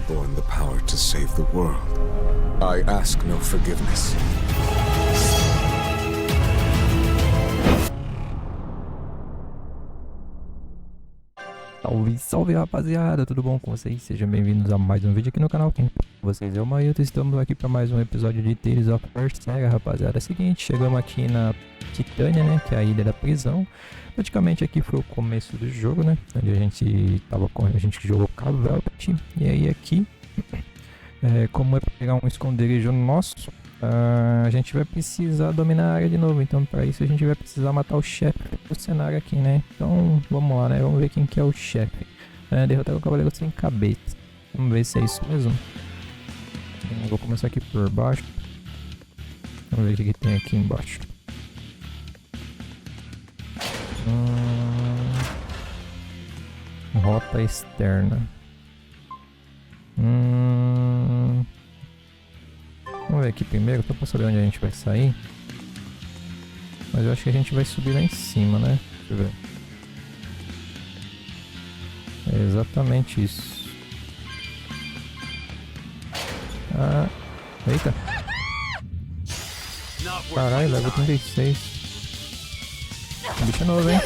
born the power to save the world. I ask no forgiveness. Salve, salve rapaziada, tudo bom com vocês? Sejam bem-vindos a mais um vídeo aqui no canal. Quem vocês é o Mailton, estamos aqui para mais um episódio de Tales of Berseria, rapaziada. É o seguinte, chegamos aqui na Titânia, né, que é a ilha da prisão. Praticamente aqui foi o começo do jogo, né, onde a gente jogou Cabo Velvet. E aí aqui, como é para pegar um esconderijo nosso, a gente vai precisar dominar a área de novo. Então para isso a gente vai precisar matar o chefe do cenário aqui, né. Então vamos lá, né, vamos ver quem que é o chefe. Derrotar o cavaleiro sem cabeça. Vamos ver se é isso mesmo. Eu vou começar aqui por baixo. Vamos ver o que tem aqui embaixo. Rota externa. Vamos ver aqui primeiro, só pra saber onde a gente vai sair. Mas eu acho que a gente vai subir lá em cima, né? Deixa eu ver. É exatamente isso. Eita. Caralho, level 36. O bicho é novo, hein?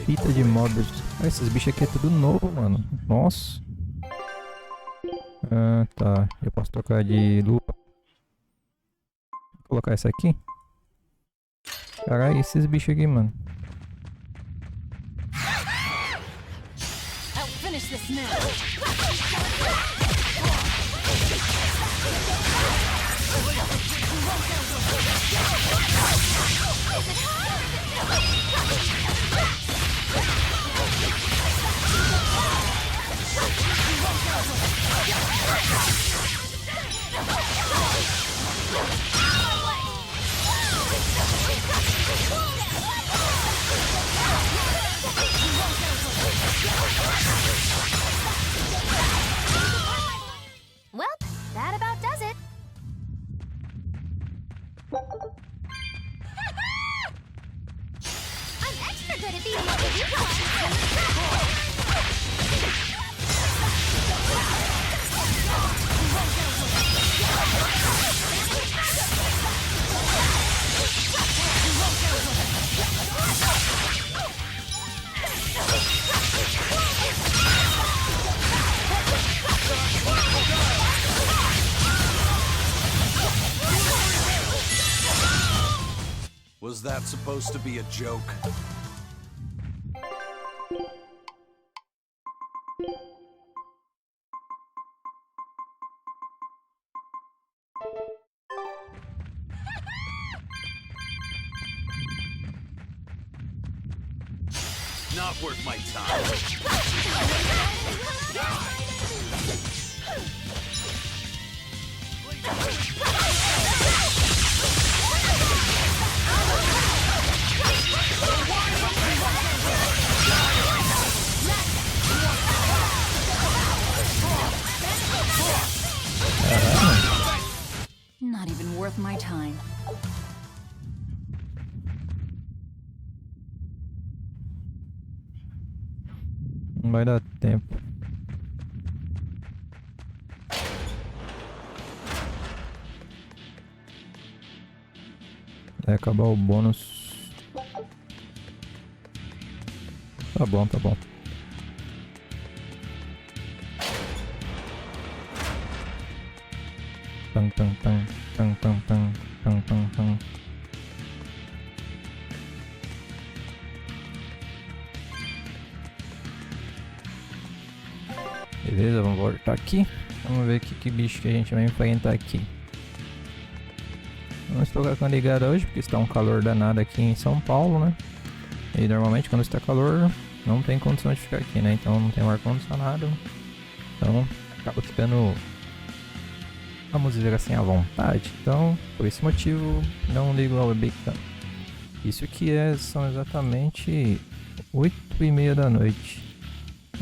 Fita de mobs. Esses bichos aqui é tudo novo, mano. Nossa. Tá. Eu posso trocar de lupa. Vou colocar essa aqui. Caralho, esses bichos aqui, mano. Well, that about does it. I'm extra good at beating up the Was that supposed to be a joke? Not worth my time. Not even worth my time. Não vai dar tempo. Vai acabar o bônus. Tá bom, tá bom. Tang tang tang tang tang tang tang tang tang. Beleza, vamos voltar aqui. Vamos ver que bicho que a gente vai enfrentar aqui. Não estou com a ligada hoje porque está um calor danado aqui em São Paulo, né? E normalmente quando está calor não tem condição de ficar aqui, né? Então não tem um ar-condicionado. Então acaba ficando vamos dizer assim, à vontade. Então, por esse motivo, não ligo ao webcam. Isso que são exatamente 8h30 da noite.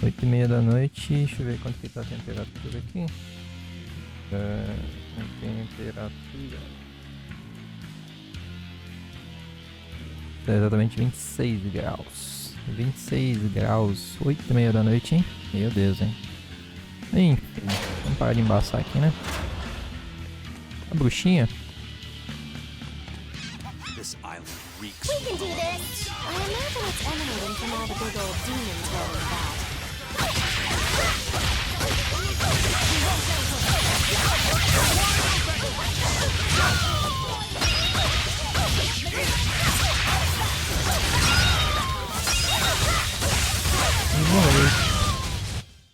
8h30 da noite, deixa eu ver quanto que tá a temperatura aqui. Temperatura... É exatamente 26 graus. 26 graus, 8h30 da noite, hein? Meu Deus, hein? Enfim, vamos parar de embaçar aqui, né? A bruxinha. This island reeks. We can do this! I imagine it's emanating from all the big old demons rolling about.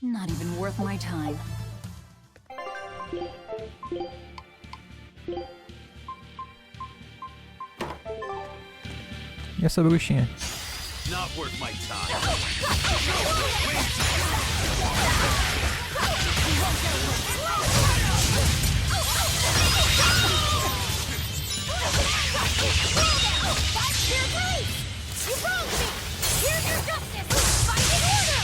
Not even worth my time. E essa bruxinha? Not worth my time. You're right! You wronged me! Here's your justice! Fight in order!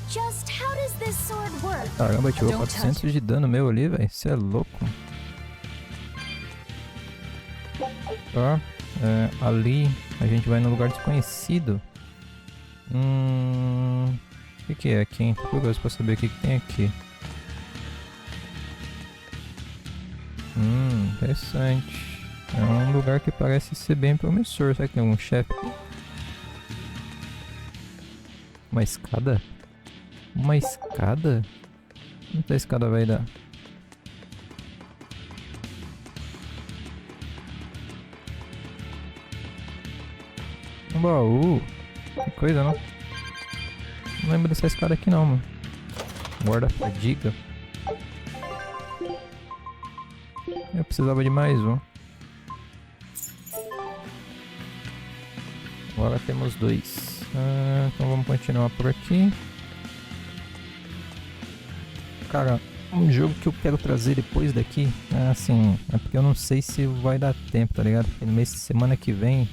Just how does this sword work? Caramba, tirou 400 de dano meu ali, velho. Você é louco. Ó, ali a gente vai no lugar desconhecido. O que é aqui, hein? Tô curioso pra saber o que tem aqui. Interessante. É um lugar que parece ser bem promissor. Será que tem um chefe? Uma escada? Uma escada? Quanto a escada vai dar? Um baú. Que coisa, não? Não lembro dessa escada aqui não, mano. Guarda-fadiga. Eu precisava de mais um. Agora temos 2. Então vamos continuar por aqui. Cara, um jogo que eu quero trazer depois daqui, assim, é porque eu não sei se vai dar tempo, tá ligado? Porque no mês de semana que vem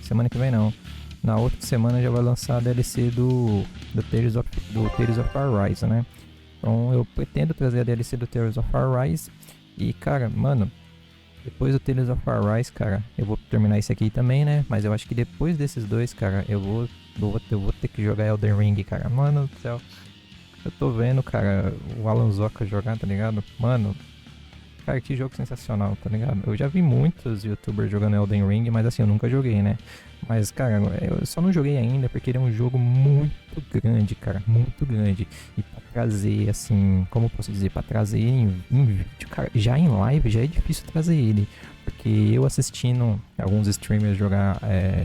não, na outra semana já vai lançar a DLC do Tales of Arise, né? Então eu pretendo trazer a DLC do Tales of Arise e, cara, mano, depois do Tales of Arise, cara, eu vou terminar esse aqui também, né? Mas eu acho que depois desses dois, cara, eu vou ter que jogar Elden Ring, cara. Mano do céu. Eu tô vendo, cara, o Alan Zoka jogar, tá ligado? Mano, cara, que jogo sensacional, tá ligado? Eu já vi muitos youtubers jogando Elden Ring, mas assim, eu nunca joguei, né? Mas, cara, eu só não joguei ainda porque ele é um jogo muito grande, cara, muito grande. E pra trazer, assim, como eu posso dizer, pra trazer em vídeo, cara, já em live já é difícil trazer ele. Porque eu assistindo alguns streamers jogar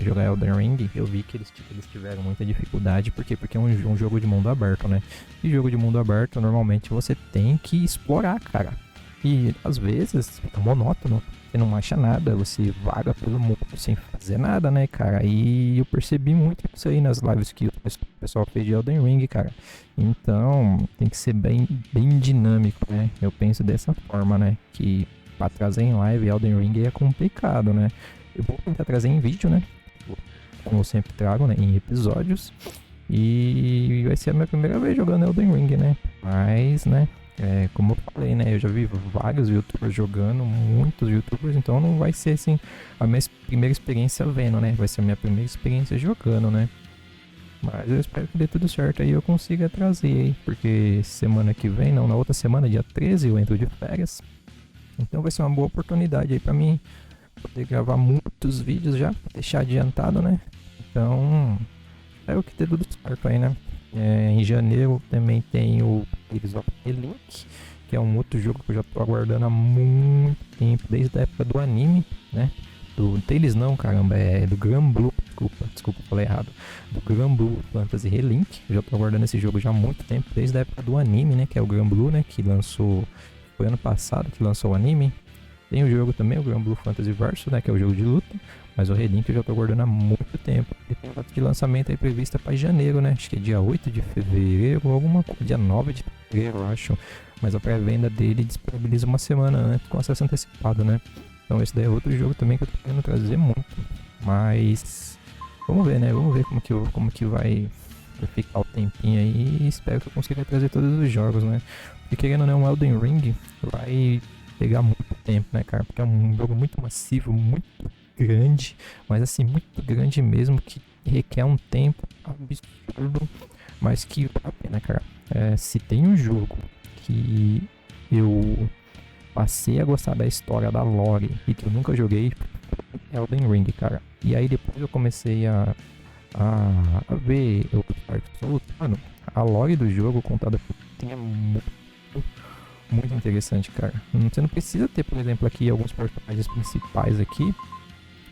Elden Ring, eu vi que eles tiveram muita dificuldade. Por quê? Porque é um jogo de mundo aberto, né? E jogo de mundo aberto, normalmente você tem que explorar, cara. E às vezes fica monótono, você não acha nada, você vaga pelo mundo sem fazer nada, né, cara? E eu percebi muito isso aí nas lives que o pessoal fez de Elden Ring, cara. Então tem que ser bem dinâmico, né? Eu penso dessa forma, né? Que pra trazer em live Elden Ring é complicado, né? Eu vou tentar trazer em vídeo, né? Como eu sempre trago, né? Em episódios. E vai ser a minha primeira vez jogando Elden Ring, né? Mas, né? Como eu falei, né? Eu já vi vários youtubers jogando, muitos youtubers. Então não vai ser, assim, a minha primeira experiência vendo, né? Vai ser a minha primeira experiência jogando, né? Mas eu espero que dê tudo certo aí eu consiga trazer aí. Porque semana que vem, não, na outra semana, dia 13, eu entro de férias. Então vai ser uma boa oportunidade aí pra mim poder gravar muitos vídeos já, deixar adiantado, né? Então, espero que dê tudo certo aí, né? Em janeiro também tem o Tales of Berseria, que é um outro jogo que eu já tô aguardando há muito tempo, desde a época do anime, né? Do Tales não, caramba, é do Gran Blue, desculpa, falei errado. Do Gran Blue Fantasy Relink, eu já tô aguardando esse jogo já há muito tempo, desde a época do anime, né? Que é o Gran Blue, né? Que lançou... Foi ano passado que lançou o anime. Tem o jogo também, o Gran Blue Fantasy Versus, né? Que é o jogo de luta. Mas o Relink eu já tô guardando há muito tempo. E tem data de lançamento aí prevista para janeiro, né? Acho que é dia 8 de fevereiro, alguma coisa. Dia 9 de fevereiro, eu acho. Mas a pré-venda dele disponibiliza uma semana antes com acesso antecipado, né? Então esse daí é outro jogo também que eu tô querendo trazer muito. Mas vamos ver, né? Vamos ver como que vai ficar o tempinho aí. E espero que eu consiga trazer todos os jogos, né? Porque querendo ou não, o Elden Ring vai pegar muito tempo, né, cara? Porque é um jogo muito massivo, muito grande, mas assim, muito grande mesmo, que requer um tempo absurdo, mas que vale a pena, cara. Se tem um jogo que eu passei a gostar da história, da lore, e que eu nunca joguei, é Elden Ring, cara. E aí depois eu comecei a ver outros Dark Souls, mano, a lore do jogo contada por é muito interessante, cara. Você não precisa ter, por exemplo, aqui alguns personagens principais aqui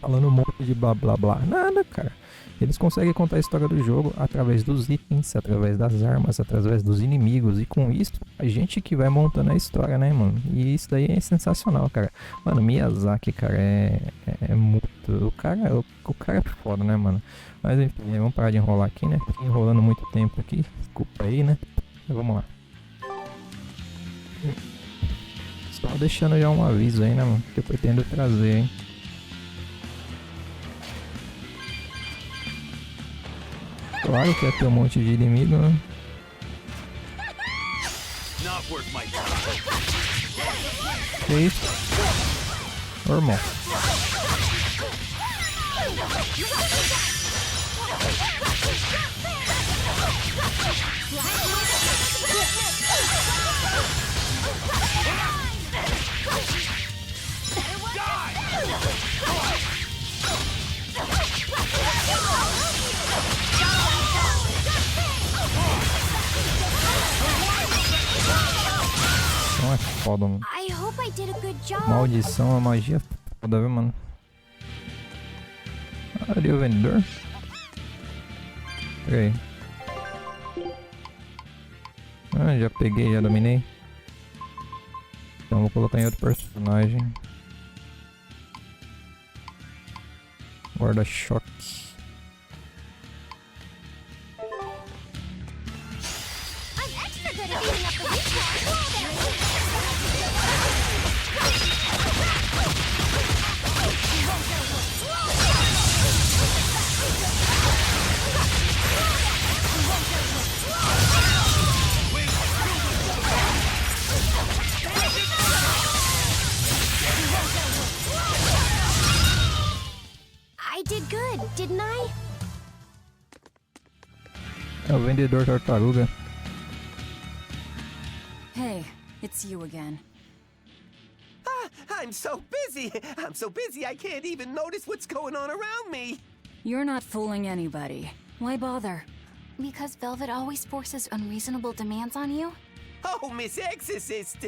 falando um monte de blá blá blá. Nada, cara. Eles conseguem contar a história do jogo através dos itens, através das armas, através dos inimigos. E com isso, a gente que vai montando a história, né, mano? E isso daí é sensacional, cara. Mano, Miyazaki, cara, é muito... O cara é foda, né, mano? Mas enfim, vamos parar de enrolar aqui, né? Fiquei enrolando muito tempo aqui. Desculpa aí, né? Mas vamos lá. Só deixando já um aviso aí, né, mano? Que eu pretendo trazer, hein? Claro que ia ter um monte de inimigo, né? Not worth my time. Que isso? Normal. Não é foda, mano. I hope I did a good job. Maldição, a magia é foda, viu, mano? Ali o vendedor. Peraí. Já peguei, já dominei. Então vou colocar em outro personagem. Guarda-choque. I'm extra good at beating up the weak ones. I did good, didn't I? É o vendedor tartaruga. Hey, it's you again. I'm so busy. I'm so busy I can't even notice what's going on around me. You're not fooling anybody. Why bother? Because Velvet always forces unreasonable demands on you? Oh, Miss Exorcist.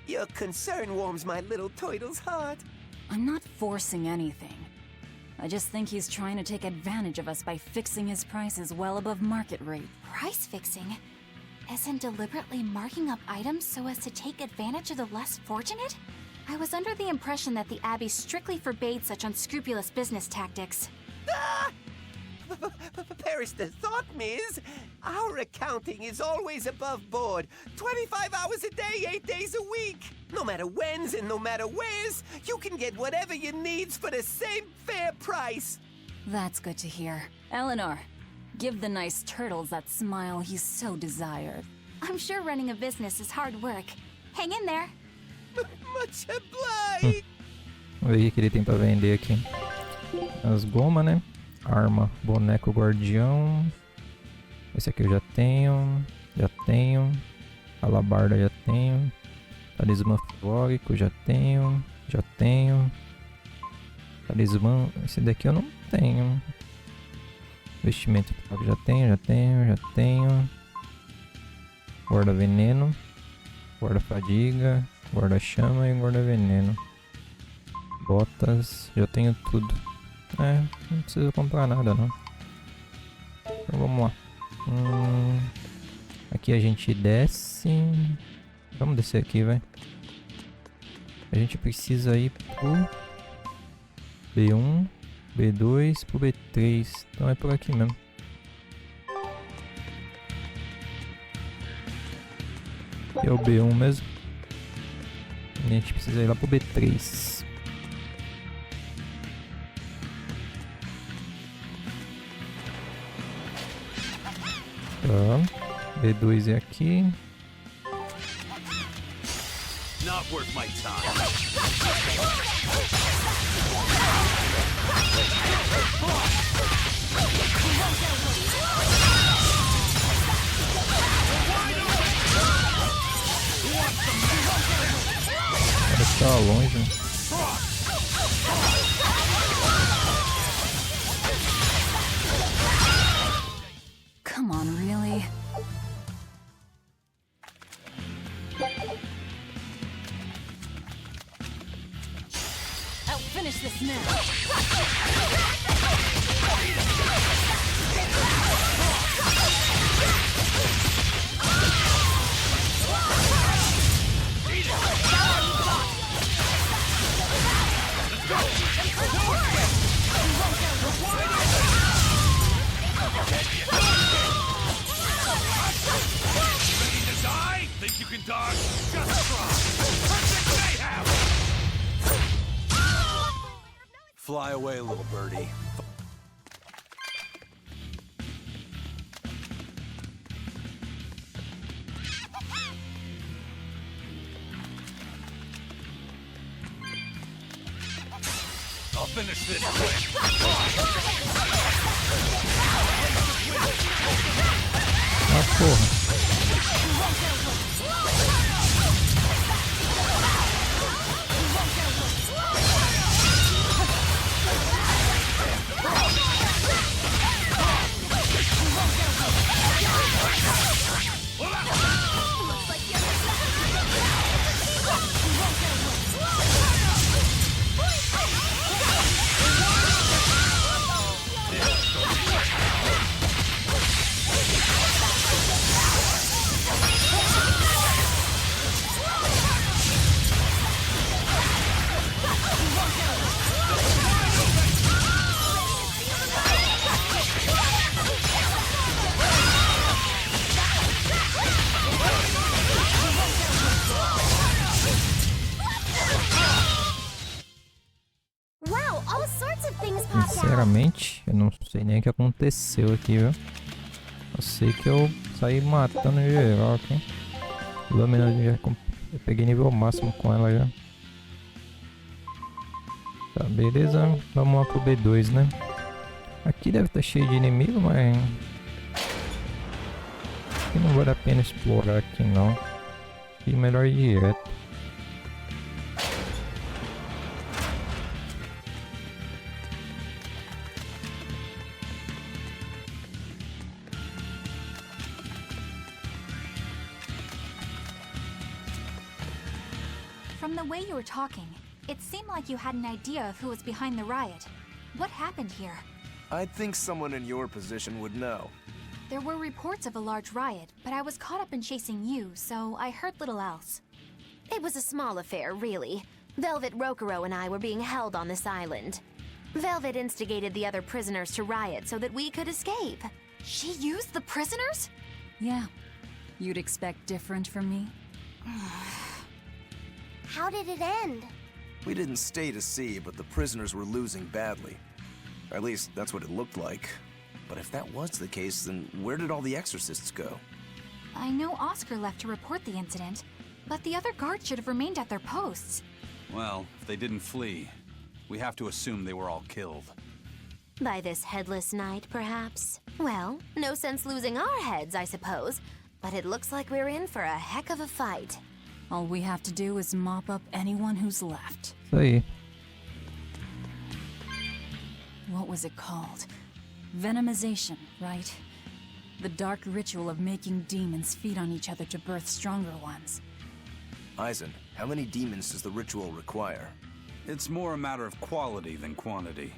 Your concern warms my little turtle's heart. I'm not forcing anything. I just think he's trying to take advantage of us by fixing his prices well above market rate. Price fixing? As in deliberately marking up items so as to take advantage of the less fortunate? I was under the impression that the Abbey strictly forbade such unscrupulous business tactics. Perish the thought, Miss. Our accounting is always above board. 25 hours a day, 8 days a week. No matter whens and no matter wheres, you can get whatever you needs for the same fair price. That's good to hear. Eleanor, give the nice turtles that smile he so desired. I'm sure running a business is hard work. Hang in there. Much obliged. Vamos ver o que ele tem pra vender aqui. As gomas, né? Arma, boneco guardião. Esse aqui eu já tenho. Já tenho. Alabarda já tenho. Talismã folclórico já tenho. Já tenho. Talismã. Esse daqui eu não tenho. Vestimento já tenho, já tenho, já tenho. Guarda veneno. Guarda fadiga. Guarda chama e guarda veneno. Botas. Já tenho tudo. Não precisa comprar nada não. Então vamos lá. Aqui a gente desce. Vamos descer aqui, vai. A gente precisa ir pro B1. B2 pro B3. Então é por aqui mesmo. Aqui é o B1 mesmo. E a gente precisa ir lá pro B3. Tá. B2 é aqui. Not worth my time. Parece que tá longe, né? Come on, really? I'll finish this now. Ready to die? Think you can dodge? Just try. Perfect mayhem! Fly away, little birdie. I'll finish this quick. Ah, porra. Wow, all sorts of things popped out. Sinceramente, eu não sei nem o que aconteceu aqui, viu? Eu sei que eu saí matando geral aqui. Lâmina eu peguei nível máximo com ela já. Tá, beleza. Vamos lá pro B2, né? Aqui deve estar cheio de inimigo, mas... aqui não vale a pena explorar aqui não. Aqui melhor ir direto. From the way you were talking, it seemed like you had an idea of who was behind the riot. What happened here? I'd think someone in your position would know. There were reports of a large riot, but I was caught up in chasing you, so I heard little else. It was a small affair, really. Velvet Rokuro and I were being held on this island. Velvet instigated the other prisoners to riot so that we could escape. She used the prisoners? Yeah. You'd expect different from me? How did it end? We didn't stay to see, but the prisoners were losing badly. At least, that's what it looked like. But if that was the case, then where did all the exorcists go? I know Oscar left to report the incident, but the other guards should have remained at their posts. Well, if they didn't flee, we have to assume they were all killed. By this headless knight, perhaps? Well, no sense losing our heads, I suppose. But it looks like we're in for a heck of a fight. All we have to do is mop up anyone who's left. Isso aí. What was it called? Venomization, right? The dark ritual of making demons feed on each other to birth stronger ones. Eisen, how many demons does the ritual require? It's more a matter of quality than quantity.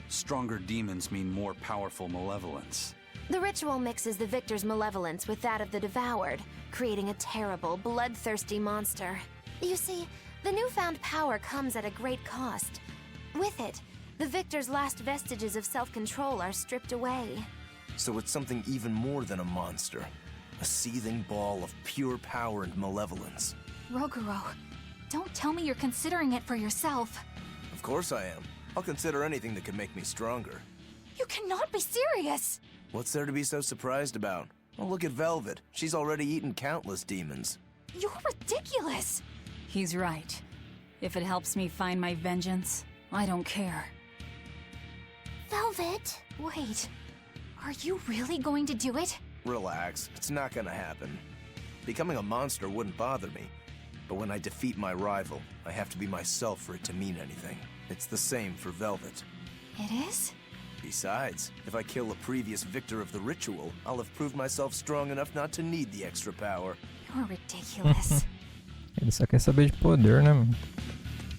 Stronger demons mean more powerful malevolence. The ritual mixes the victor's malevolence with that of the devoured, creating a terrible, bloodthirsty monster. You see, the newfound power comes at a great cost. With it, The victor's last vestiges of self-control are stripped away. So it's something even more than a monster. A seething ball of pure power and malevolence. Roguro, don't tell me you're considering it for yourself. Of course I am. I'll consider anything that can make me stronger. You cannot be serious! What's there to be so surprised about? Oh, look at Velvet. She's already eaten countless demons. You're ridiculous! He's right. If it helps me find my vengeance, I don't care. Velvet? Wait, are you really going to do it? Relax, it's not gonna happen. Becoming a monster wouldn't bother me. But when I defeat my rival, I have to be myself for it to mean anything. It's the same for Velvet. It is? Besides, if I kill a previous victor of the ritual, I'll have proved myself strong enough not to need the extra power. You're ridiculous. Ele só quer saber de poder, né, mano?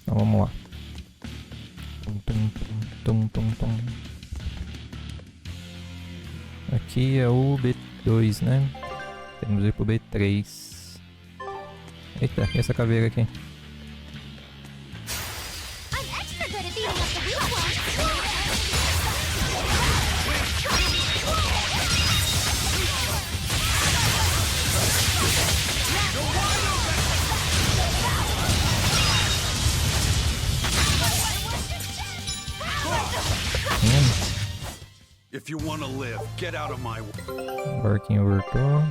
Então vamos lá. Tum, tum, tum, tum, tum. Aqui é o B2, né? Temos que ir pro B3. Eita, e essa caveira aqui? I'm extra good at beating up the weak ones. If you want to live, get out of my way. Barquinho voltou.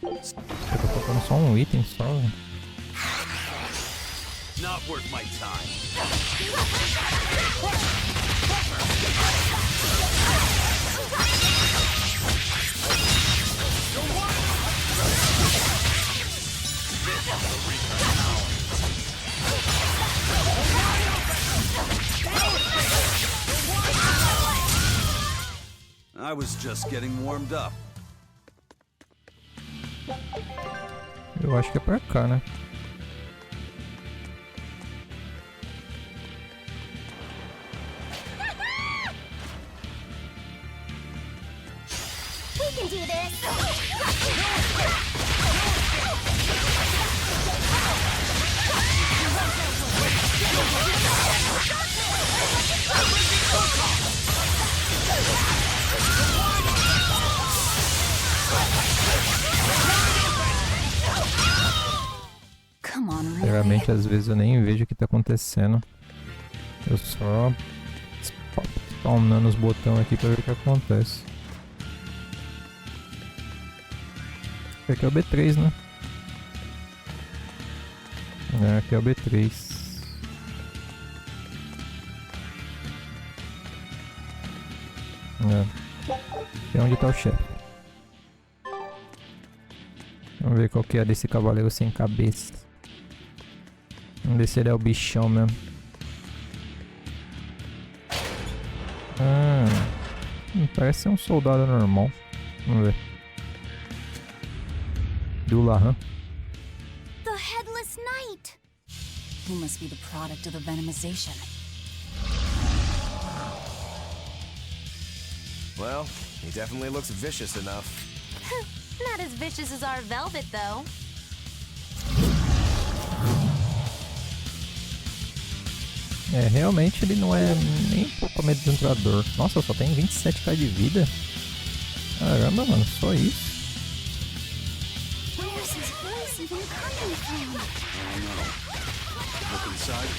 Eu tô faltando só um item só, velho. Not worth my time. I was just getting warmed up. Eu acho que é pra cá, né? We can do this. Come on, really? Sinceramente, às vezes eu nem vejo o que tá acontecendo. Eu só spawnando os botões aqui pra ver o que acontece. Aqui é o B3, né? É, aqui é o B3. É. Aqui é onde tá o chefe. Vamos ver qual que é desse cavaleiro sem cabeça. Vamos ver se ele é o bichão mesmo. Parece ser um soldado normal. Vamos ver. Dulahan. The Headless Knight. He must be the product of the venomization. Well, he definitely looks vicious enough. Not as vicious as our Velvet, though. É, realmente ele não é nem um pouco amedrontador. Nossa, só tem 27k de vida. Caramba, mano, só isso. Where's his voice even coming from? I don't know. Look inside.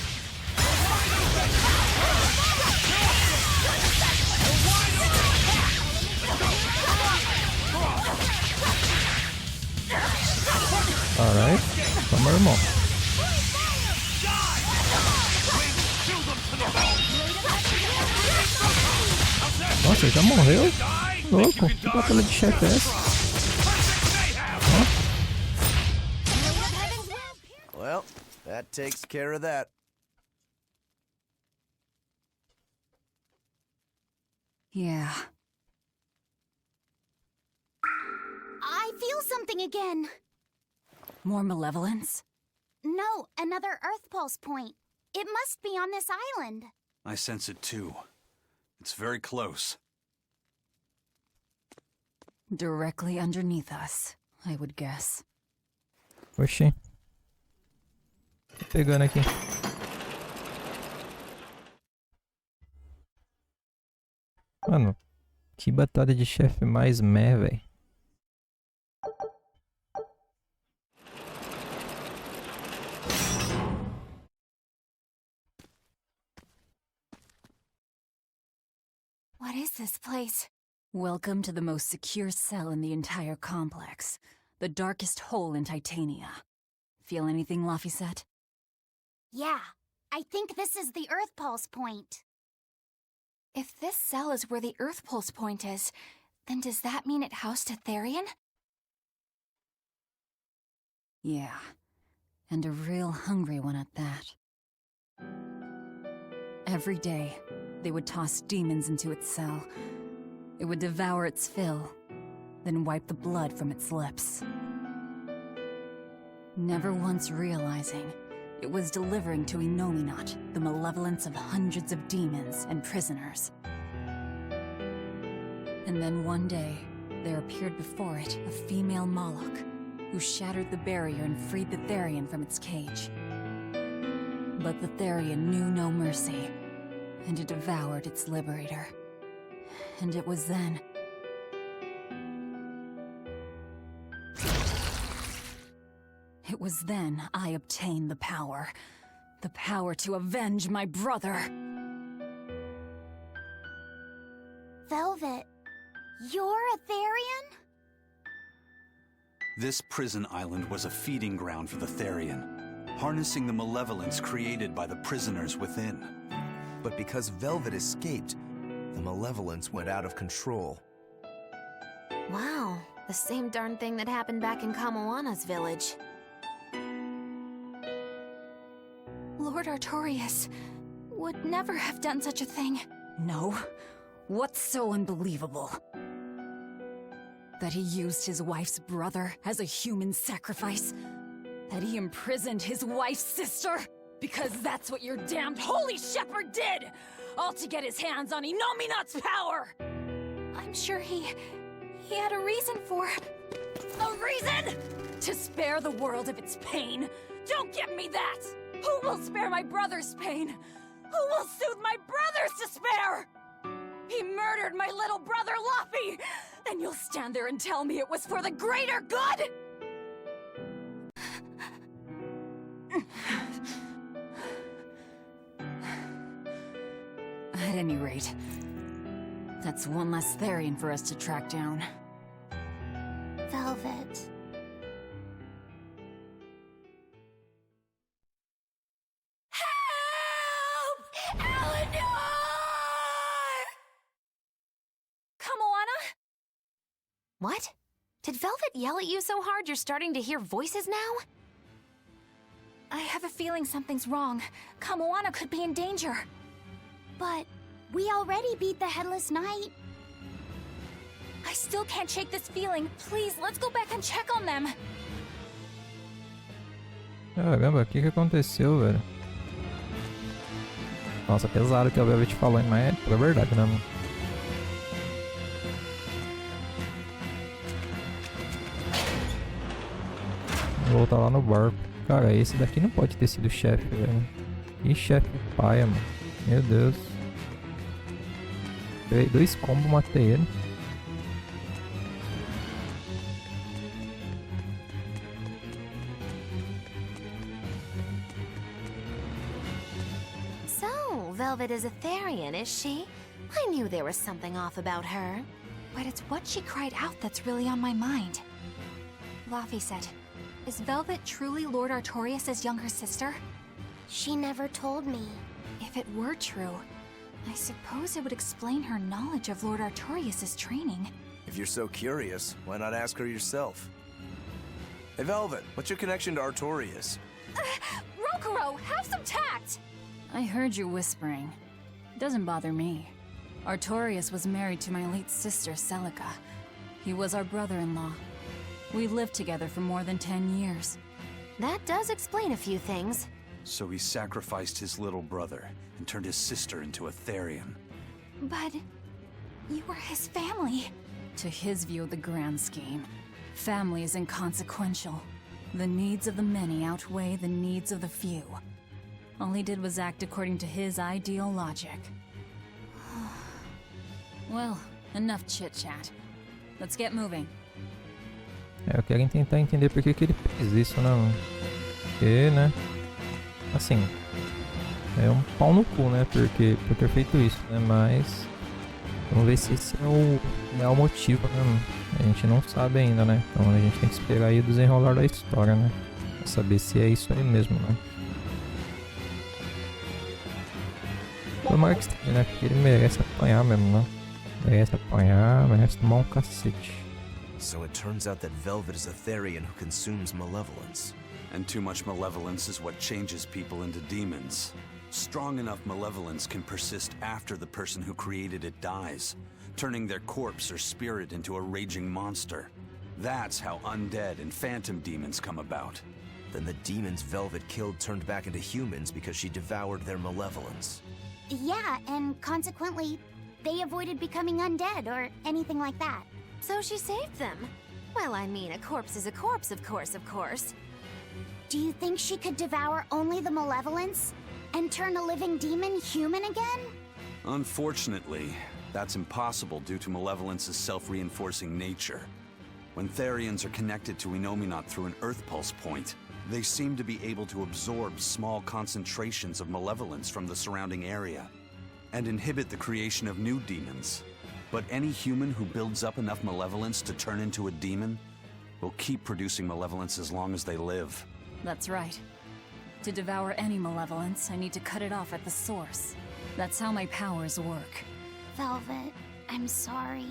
Alright, toma, irmão. Nossa, já morreu? Louco, que batalha de chefe é essa? Well, that takes care of that. Yeah. I feel something again. More malevolence? No, another Earth Pulse point. It must be on this island. I sense it too. It's very close. Directly underneath us, I would guess. Oxi. Tô pegando aqui. Mano, que batalha de chefe mais meh, velho. What is this place? Welcome to the most secure cell in the entire complex. The darkest hole in Titania. Feel anything, Laphicet? Yeah, I think this is the Earth Pulse point. If this cell is where the Earth Pulse point is, then does that mean it housed a Therian? Yeah. And a real hungry one at that. Every day, they would toss demons into its cell. It would devour its fill, then wipe the blood from its lips. Never once realizing it was delivering to Inominat the malevolence of hundreds of demons and prisoners. And then one day, there appeared before it a female Moloch, who shattered the barrier and freed the Therian from its cage. But the Therian knew no mercy, and it devoured its liberator. And it was then... It was then I obtained the power. The power to avenge my brother. Velvet, you're a Therian? This prison island was a feeding ground for the Therian, harnessing the malevolence created by the prisoners within. But because Velvet escaped, the malevolence went out of control. Wow, the same darn thing that happened back in Kamoana's village. Lord Artorias would never have done such a thing. No? What's so unbelievable? That he used his wife's brother as a human sacrifice? That he imprisoned his wife's sister? Because that's what your damned holy shepherd did! All to get his hands on Inominat's power! I'm sure he had a reason for... A reason? To spare the world of its pain? Don't give me that! Who will spare my brother's pain? Who will soothe my brother's despair? He murdered my little brother, Laffy! And you'll stand there and tell me it was for the greater good? At any rate, that's one less Therian for us to track down. Velvet. Help! Eleanor! Kamoana? What? Did Velvet yell at you so hard you're starting to hear voices now? I have a feeling something's wrong. Kamoana could be in danger. But we already beat the Headless Knight. I still can't shake this feeling. Please, let's go back and check on them. Caramba, o que aconteceu, velho? Nossa, pesado o que a Velvet falou, hein? Mas é pura verdade, né, mano? Vou voltar lá no barco. Cara, esse daqui não pode ter sido o chefe, velho. Que chefe paia, mano. Meu Deus. Dei 2 combos, matei ele. So, Velvet is a Therian, is she? I knew there was something off about her. But it's what she cried out that's really on my mind. Laphicet, is Velvet truly Lord Artorias' younger sister? She never told me. If it were true, I suppose it would explain her knowledge of Lord Artorias' training. If you're so curious, why not ask her yourself? Hey, Velvet, what's your connection to Artorias? Rokuro, have some tact! I heard you whispering. Doesn't bother me. Artorias was married to my late sister, Celica. He was our brother-in-law. We lived together for more than 10 years. That does explain a few things. So he sacrificed his little brother and turned his sister into a Therian. But you were his family. To his view of the grand scheme, family is inconsequential. The needs of the many outweigh the needs of the few. All he did was act according to his ideal logic. Well, enough chit-chat. Let's get moving. Eu quero tentar entender por que ele fez isso, né, mano? Porque, né? Assim, é um pau no cu, né? Por ter feito isso, né? Mas vamos ver se esse é o real motivo, né, mano? A gente não sabe ainda, né? Então a gente tem que esperar aí o desenrolar da história, né? Pra saber se é isso aí mesmo, né? Tomara que esteja, né? Porque ele merece apanhar mesmo, né? Merece apanhar, merece tomar um cacete. So it turns out that Velvet is a Therian who consumes malevolence. And too much malevolence is what changes people into demons. Strong enough malevolence can persist after the person who created it dies, turning their corpse or spirit into a raging monster. That's how undead and phantom demons come about. Then the demons Velvet killed turned back into humans because she devoured their malevolence. Yeah, and consequently, they avoided becoming undead or anything like that. So she saved them. Well, I mean, a corpse is a corpse, of course. Do you think she could devour only the malevolence and turn a living demon human again? Unfortunately, that's impossible due to malevolence's self-reinforcing nature. When Therians are connected to Enominat through an Earth Pulse point, they seem to be able to absorb small concentrations of malevolence from the surrounding area and inhibit the creation of new demons. But any human who builds up enough malevolence to turn into a demon will keep producing malevolence as long as they live. That's right. To devour any malevolence, I need to cut it off at the source. That's how my powers work. Velvet, I'm sorry.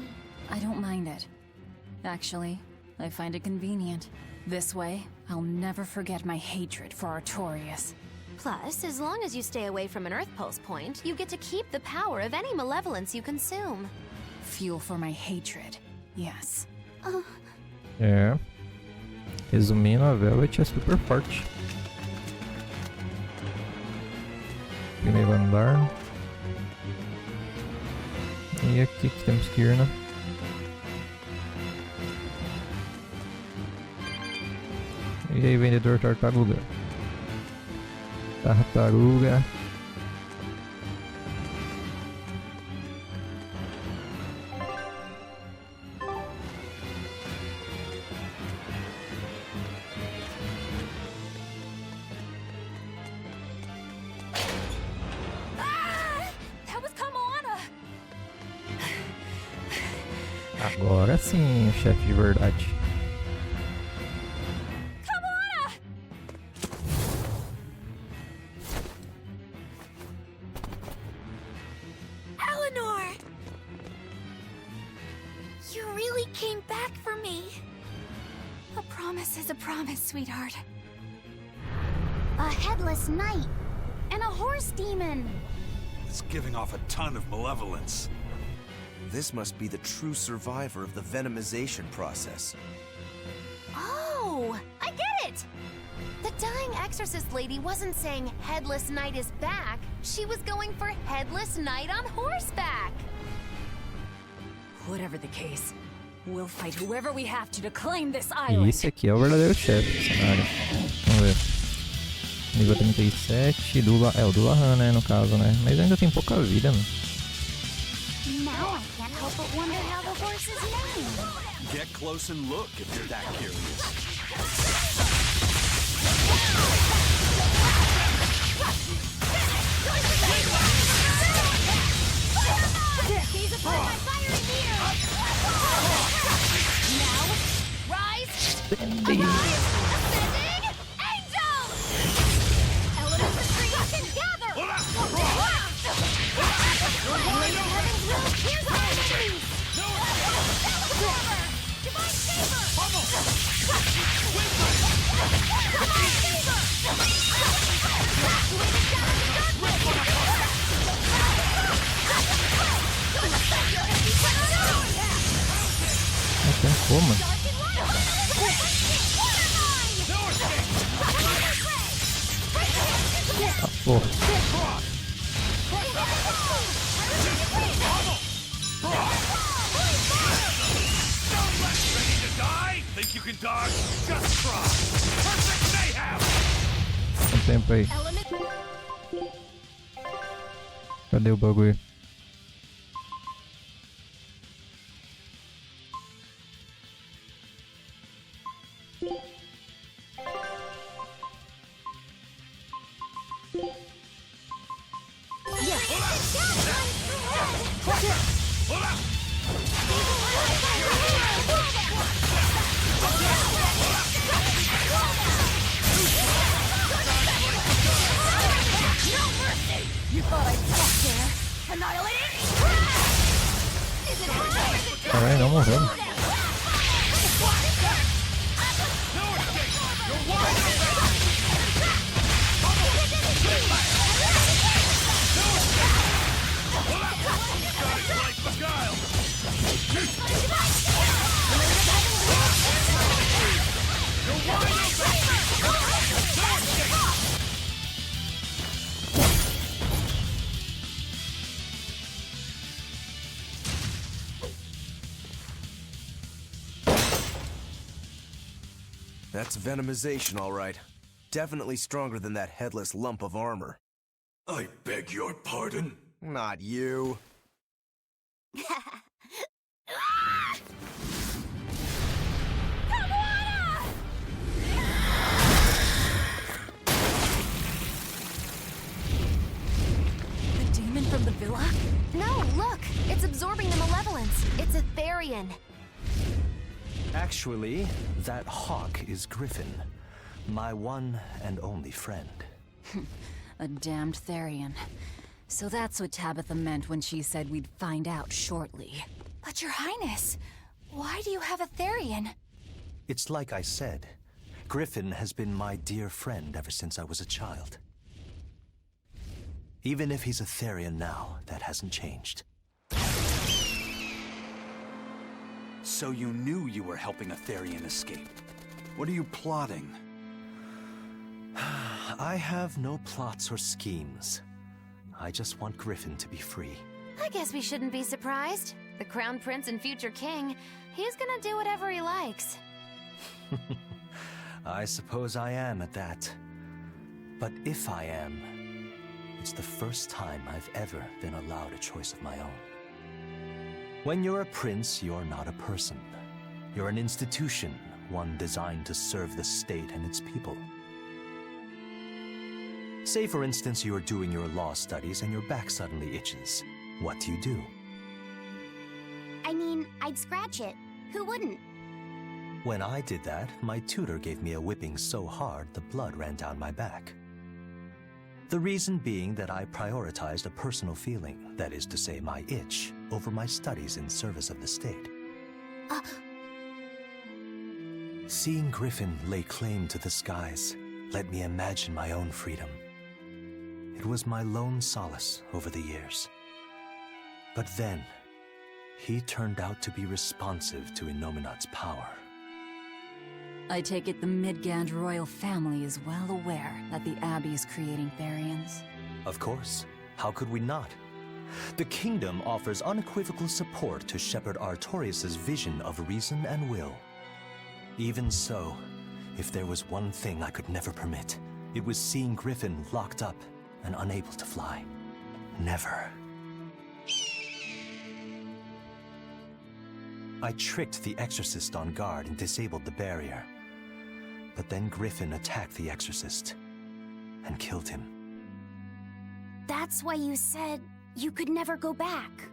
I don't mind it. Actually, I find it convenient. This way, I'll never forget my hatred for Artorias. Plus, as long as you stay away from an Earth Pulse point, you get to keep the power of any malevolence you consume. Fuel for my hatred, yes. É. Resumindo, a Velvet é super forte. Primeiro andar. E aqui que temos que ir, né? E aí, vendedor tartaruga. Tartaruga. Agora sim, chefe de verdade. Eleanor! You really came back for me. A promise is a promise, sweetheart. A headless knight and a horse demon. It's giving off a ton of malevolence. This must be the true survivor of the venomization process. Oh, I get it! The dying exorcist lady wasn't saying Headless Knight is back. She was going for Headless Knight on horseback. Whatever the case, we'll fight whoever we have to claim this island. Esse aqui é o verdadeiro chefe do cenário. Vamos ver. Nível 37 do o do Lahan, né, no caso, né? Mas ainda tem pouca vida, mano. Now I can't help but wonder how the horse is named. Get close and look if you're that curious. Gaze upon my fiery meter. Now, rise! Ascending angel! Elements of creation gather! May the heavens will pierce our enemies! Forever! Divine favor! Divine favor! Activated Não tem como. Ah, porra. Think you can dodge? Just try. Perfect mayhem. Tem tempo aí. Cadê o bagulho? You thought I'd stop there? Annihilate it! Is it happening? Caralho, não morreu. That's venomization, all right. Definitely stronger than that headless lump of armor. I beg your pardon? Not you. The demon from the villa? No, look! It's absorbing the malevolence. It's a Therian. Actually, that hawk is Griffin, my one and only friend. A damned Therian. So that's what Tabitha meant when she said we'd find out shortly. But Your Highness, why do you have a Therian? It's like I said, Griffin has been my dear friend ever since I was a child. Even if he's a Therian now, that hasn't changed. So you knew you were helping a Therian escape. What are you plotting? I have no plots or schemes. I just want Griffin to be free. I guess we shouldn't be surprised. The Crown Prince and future king, he's gonna do whatever he likes. I suppose I am at that. But if I am, it's the first time I've ever been allowed a choice of my own. When you're a prince, you're not a person. You're an institution, one designed to serve the state and its people. Say, for instance, you're doing your law studies and your back suddenly itches. What do? I mean, I'd scratch it. Who wouldn't? When I did that, my tutor gave me a whipping so hard the blood ran down my back. The reason being that I prioritized a personal feeling, that is to say my itch, over my studies in service of the state. Seeing Griffin lay claim to the skies let me imagine my own freedom. It was my lone solace over the years. But then, he turned out to be responsive to Innominat's power. I take it the Midgand royal family is well aware that the Abbey is creating Therians. Of course. How could we not? The kingdom offers unequivocal support to Shepherd Artorius' vision of reason and will. Even so, if there was one thing I could never permit, it was seeing Griffin locked up and unable to fly. Never. I tricked the Exorcist on guard and disabled the barrier. But then Griffin attacked the Exorcist and killed him. That's why you said you could never go back.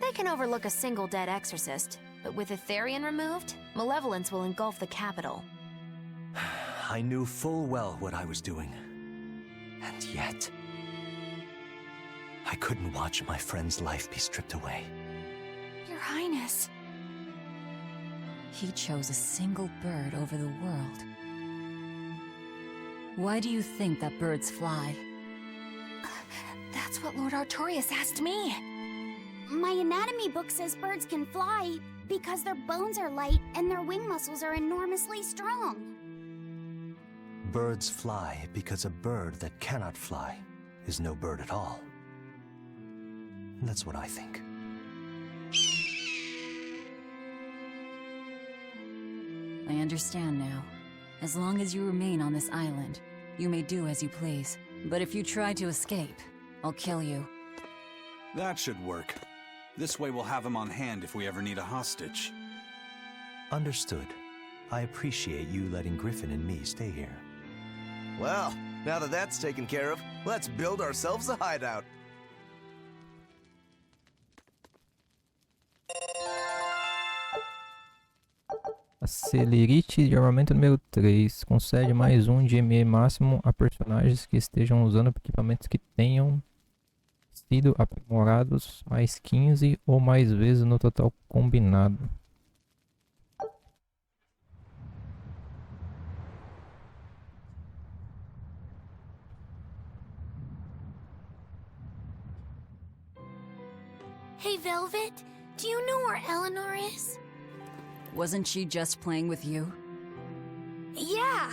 They can overlook a single dead exorcist, but with a Therian removed, malevolence will engulf the capital. I knew full well what I was doing. And yet, I couldn't watch my friend's life be stripped away. Your Highness. He chose a single bird over the world. Why do you think that birds fly? That's what Lord Artorius asked me. My anatomy book says birds can fly because their bones are light and their wing muscles are enormously strong. Birds fly because a bird that cannot fly is no bird at all. That's what I think. I understand now. As long as you remain on this island, you may do as you please. But if you try to escape, I'll kill you. That should work. This way we'll have him on hand if we ever need a hostage. Understood. I appreciate you letting Griffin and me stay here. Well, now that that's taken care of, let's build ourselves a hideout. A celerite de armamento número 3 concede mais 1 de ME máximo a personagens que estejam usando equipamentos que tenham sido aprimorados mais 15 ou mais vezes no total combinado. Hey, Velvet, do you know where Eleanor is? Wasn't she just playing with you? Yeah,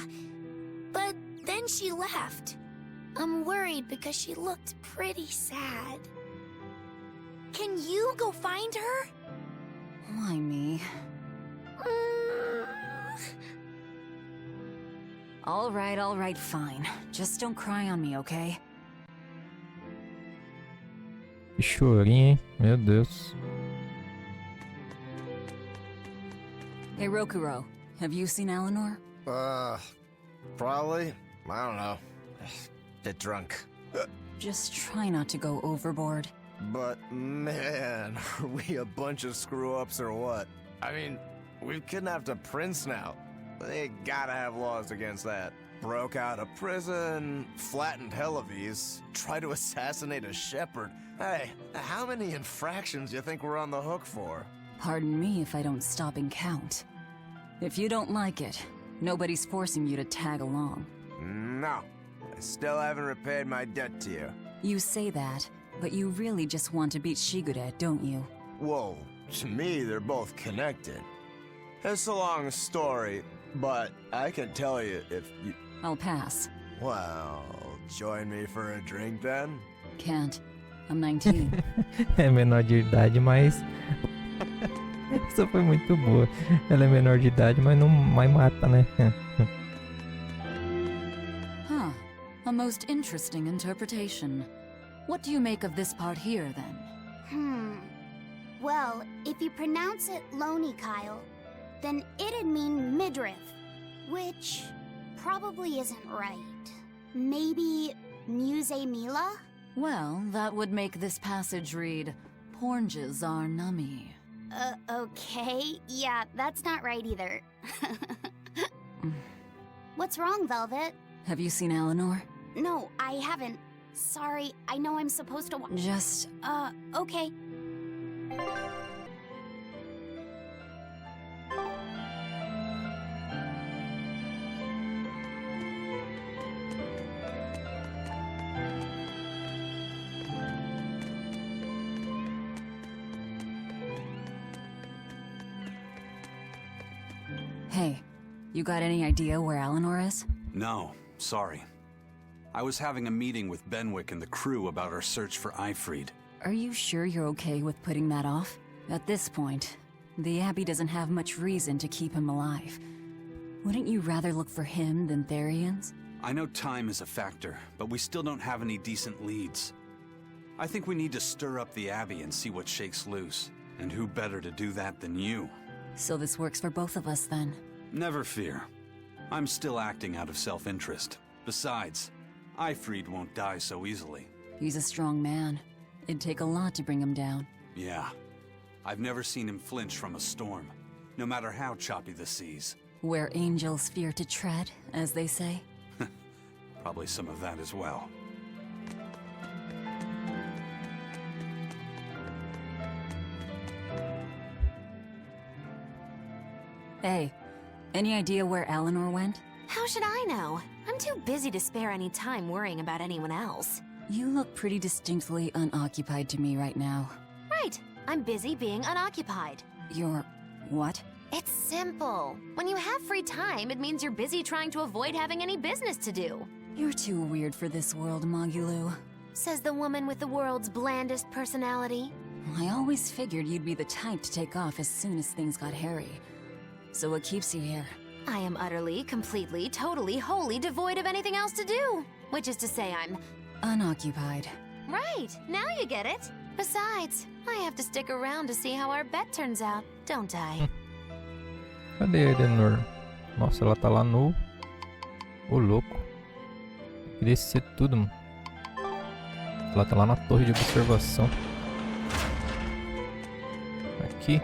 but then she left. I'm worried because she looked pretty sad. Can you go find her? Why me? All right, fine. Just don't cry on me, okay? Que chorinho, hein? Meu Deus. Hey, Rokuro, have you seen Eleanor? Probably. I don't know. Bit drunk. Just try not to go overboard. But man, are we a bunch of screw-ups or what? I mean, we've kidnapped a prince now. They gotta have laws against that. Broke out of prison, flattened Helavis, tried to assassinate a shepherd. Hey, how many infractions do you think we're on the hook for? Pardon me if I don't stop and count. If you don't like it, nobody's forcing you to tag along. No, I still haven't repaid my debt to you. You say that, but you really just want to beat Shigure, don't you? Whoa, to me they're both connected. It's a long story, but I can tell you if you... I'll pass. Well, join me for a drink then? Can't. I'm 19. É menor de idade, mas... Essa foi muito boa. Ela é menor de idade, mas não mais mata, né? Huh. A most interesting interpretation. What do you make of this part here, then? Well, if you pronounce it Loney Kyle, then it'd mean midriff, which probably isn't right. Maybe Muse Mila? Well, that would make this passage read, Pornges are nummy. Okay. Yeah, that's not right either. What's wrong, Velvet? Have you seen Eleanor? No, I haven't. Sorry, I know I'm supposed to Just... okay. Hey, you got any idea where Eleanor is? No, sorry. I was having a meeting with Benwick and the crew about our search for Eifried. Are you sure you're okay with putting that off? At this point, the Abbey doesn't have much reason to keep him alive. Wouldn't you rather look for him than Therians? I know time is a factor, but we still don't have any decent leads. I think we need to stir up the Abbey and see what shakes loose. And who better to do that than you? So this works for both of us then? Never fear. I'm still acting out of self-interest. Besides, Eifried won't die so easily. He's a strong man. It'd take a lot to bring him down. Yeah. I've never seen him flinch from a storm, no matter how choppy the seas. Where angels fear to tread, as they say. Probably some of that as well. Hey, any idea where Eleanor went? How should I know? I'm too busy to spare any time worrying about anyone else. You look pretty distinctly unoccupied to me right now. Right. I'm busy being unoccupied. You're... what? It's simple. When you have free time, it means you're busy trying to avoid having any business to do. You're too weird for this world, Magulu. Says the woman with the world's blandest personality. I always figured you'd be the type to take off as soon as things got hairy. So what keeps you here? I am utterly, completely, totally, wholly devoid of anything else to do. Which is to say I'm... unoccupied. Right, now you get it. Besides, I have to stick around to see how our bet turns out, don't I? Cadê a Eleanor? Nossa, ela tá lá no... Ô, louco. Tem que descer tudo, mano. Ela tá lá na torre de observação. Aqui.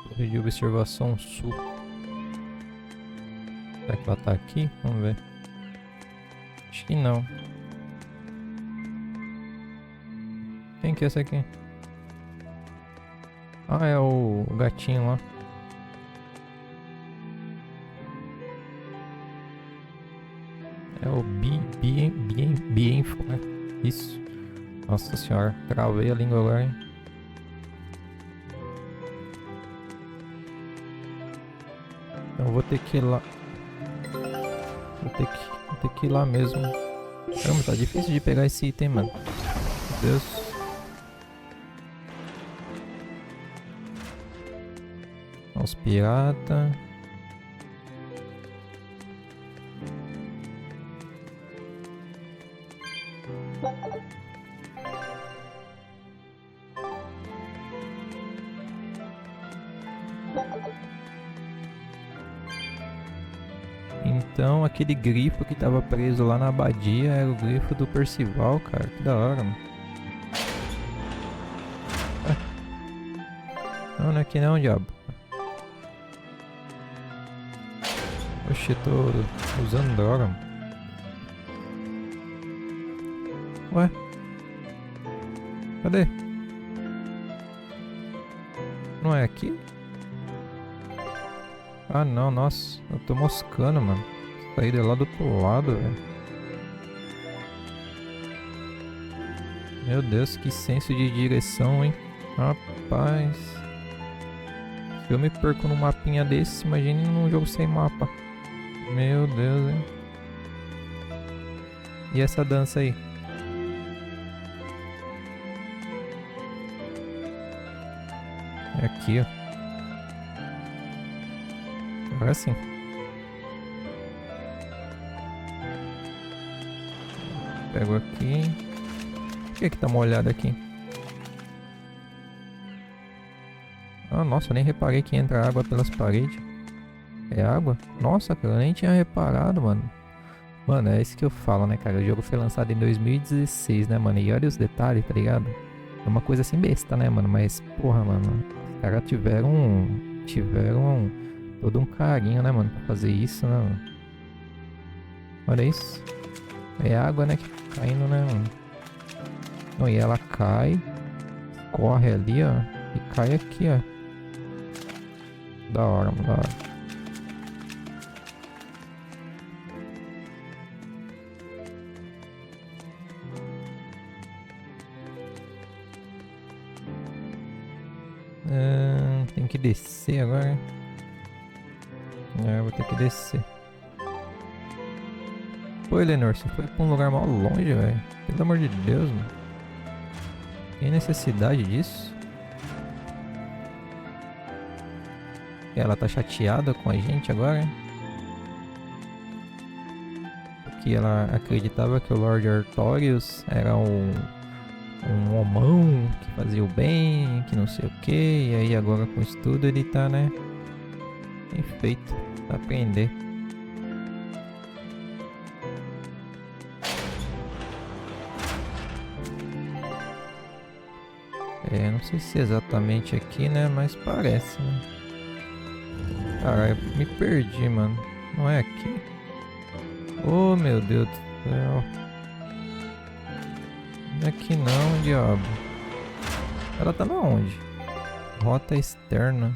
Torre de observação sul. Será que ela tá aqui? Vamos ver. Acho que não. Quem que é essa aqui? Ah, é o gatinho lá. É o Bienfo, né? Isso. Nossa senhora, travei a língua agora, hein? Então eu vou ter que ir lá. Vou ter que ir lá mesmo. Caramba, tá difícil de pegar esse item, mano. Meu Deus. Os piratas. Então aquele grifo que tava preso lá na abadia era o grifo do Percival, cara. Que da hora, mano. Não, não é aqui não, diabo. Oxe, tô usando droga, mano. Ué? Cadê? Não é aqui? Ah não, nossa, eu tô moscando, mano. Saí de lá do outro lado, velho. Meu Deus, que senso de direção, hein? Rapaz. Se eu me perco num mapinha desse, imagine num jogo sem mapa. Meu Deus, hein? E essa dança aí? É aqui, ó. Agora sim. Pego aqui. Por que tá molhado aqui? Ah, nossa, eu nem reparei que entra água pelas paredes. É água? Nossa, cara, eu nem tinha reparado, mano. Mano, é isso que eu falo, né, cara? O jogo foi lançado em 2016, né, mano? E olha os detalhes, tá ligado? É uma coisa assim besta, né, mano? Mas, porra, mano. Os caras tiveram todo um carinho, né, mano? Pra fazer isso, né, mano? Olha isso. É água, né? Que tá caindo, né, mano? Não, e ela cai. Corre ali, ó. E cai aqui, ó. Da hora, mano. Da hora. Tem que descer agora. Eu vou ter que descer. Pô, Eleanor, você foi pra um lugar mal longe, velho. Pelo amor de Deus, mano. Tem necessidade disso? Ela tá chateada com a gente agora? Porque ela acreditava que o Lord Artorius era um homão que fazia o bem, que não sei o que, e aí agora com isso tudo ele tá, né? Perfeito, pra aprender. Não sei se é exatamente aqui, né? Mas parece, né? Caralho, me perdi, mano. Não é aqui? Oh, meu Deus do céu. Não é aqui não, diabo. Ela tá na onde? Rota externa.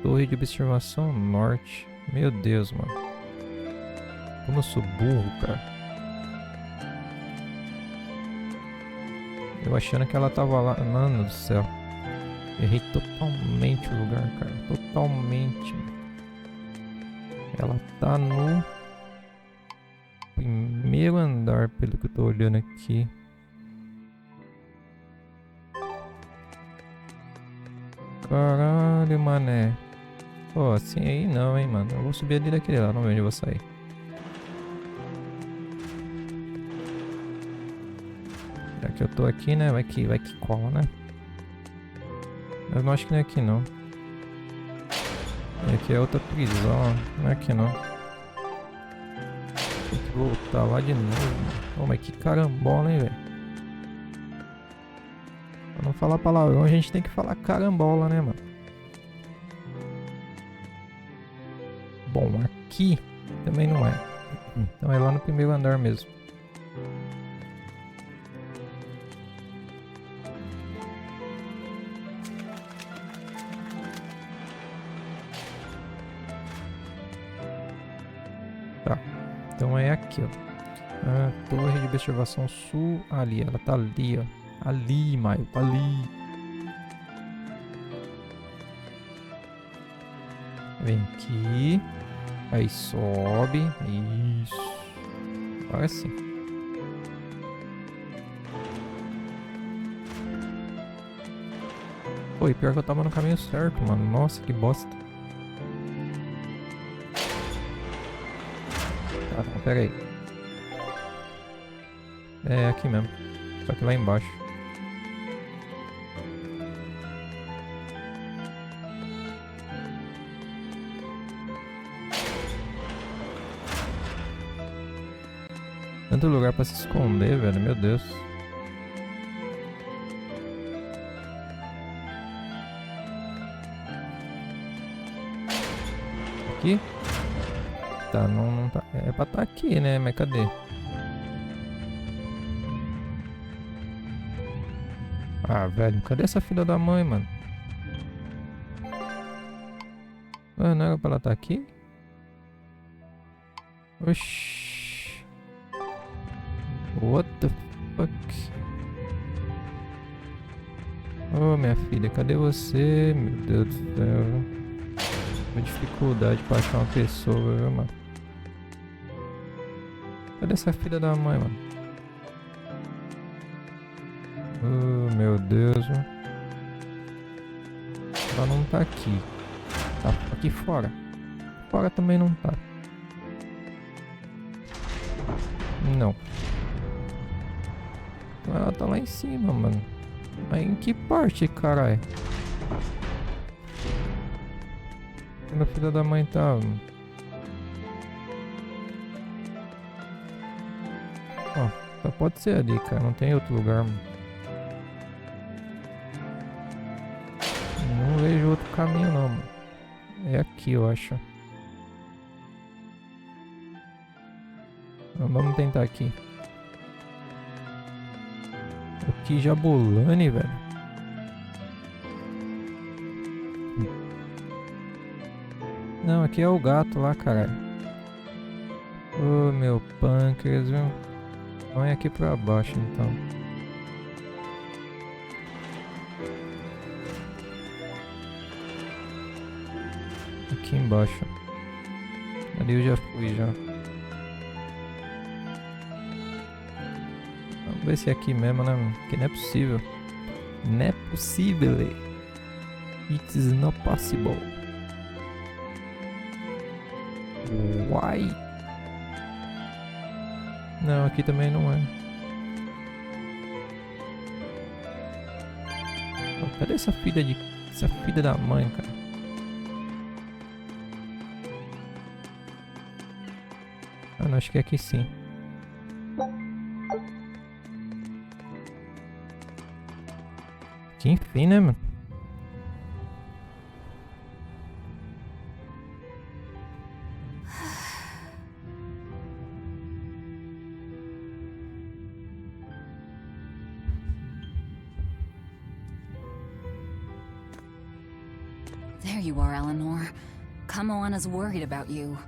Torre de observação norte. Meu Deus, mano. Como eu sou burro, cara. Eu achando que ela tava lá. Mano do céu. Errei totalmente o lugar, cara. Totalmente. Ela tá no primeiro andar, pelo que eu tô olhando aqui. Caralho, mané. Pô, assim aí não, hein, mano. Eu vou subir ali daquele lá, não vejo onde eu vou sair. Já que eu tô aqui, né? Vai que cola, né? Eu não acho que não é aqui, não. E aqui é outra prisão, não é aqui não. Tem que voltar lá de novo. Oh, mas que carambola, hein, velho. Pra não falar palavrão, a gente tem que falar carambola, né, mano? Bom, aqui também não é. Então é lá no primeiro andar mesmo. Tá, então é aqui, ó. A torre de observação sul, ali, ela tá ali, ó. Ali, Maio, tá ali. Vem aqui. Aí sobe. Isso. Agora sim. Pô, e pior que eu tava no caminho certo, mano. Nossa, que bosta. Tá, então, pera aí. É aqui mesmo. Só que lá embaixo. Tanto lugar pra se esconder, velho. Meu Deus. Aqui? Tá, não tá. É pra tá aqui, né? Mas cadê? Ah, velho. Cadê essa filha da mãe, mano? Ah, não era pra ela tá aqui? Oxi. What the fuck? Oh, minha filha, cadê você? Meu Deus do céu. Uma dificuldade pra achar uma pessoa, viu, mano? Cadê essa filha da mãe, mano? Oh, meu Deus, mano. Ela não tá aqui. Tá aqui fora. Fora também não tá. Não. Ela tá lá em cima, mano. Aí em que parte, caralho? Onde a filha da mãe tá? Ó, só pode ser ali, cara. Não tem outro lugar, mano. Não vejo outro caminho, não, mano. É aqui, eu acho. Então, vamos tentar aqui. Que Jabulani, velho. Não, aqui é o gato lá, caralho. Ô, meu pâncreas, viu? Põe aqui pra baixo, então. Aqui embaixo. Ali eu já fui, já. Vamos ver se é aqui mesmo, né? Porque não é possível. Não é possível. It is not possible. Why? Não, aqui também não é. Oh, cadê essa filha da mãe, cara? Ah, não, acho que é aqui sim. Que enfim, né, mano? There you are, Eleanor. Kamoana's worried about you.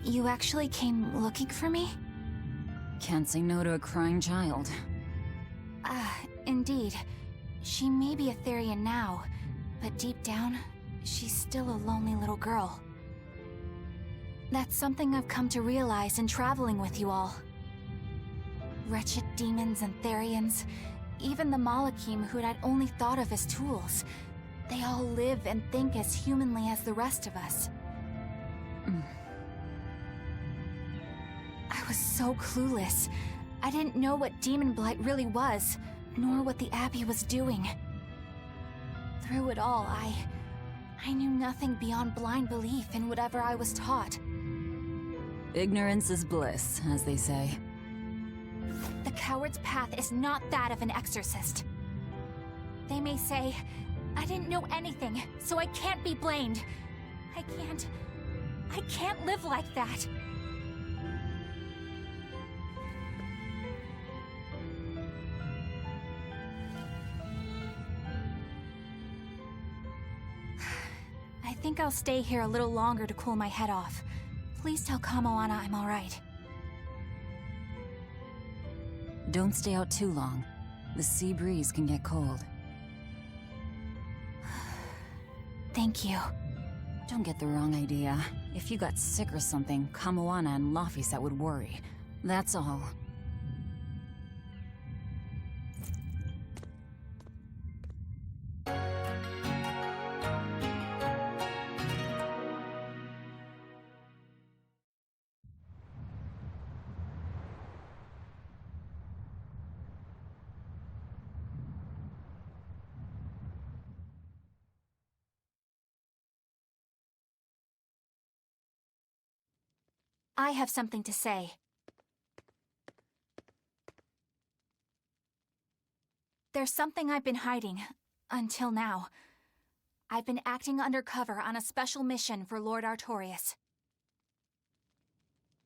You actually came looking for me? Can't say no to a crying child. Indeed. She may be a Therian now, but deep down, she's still a lonely little girl. That's something I've come to realize in traveling with you all. Wretched demons and Therians, even the Malakim who I'd only thought of as tools, they all live and think as humanly as the rest of us. I was so clueless. I didn't know what demon blight really was, nor what the Abbey was doing. Through it all, I knew nothing beyond blind belief in whatever I was taught. Ignorance is bliss, as they say. The coward's path is not that of an exorcist. They may say, I didn't know anything, so I can't be blamed. I can't live like that. I think I'll stay here a little longer to cool my head off. Please tell Kamoana I'm alright. Don't stay out too long. The sea breeze can get cold. Thank you. Don't get the wrong idea. If you got sick or something, Kamoana and Laphicet would worry. That's all. I have something to say. There's something I've been hiding, until now. I've been acting undercover on a special mission for Lord Artorias.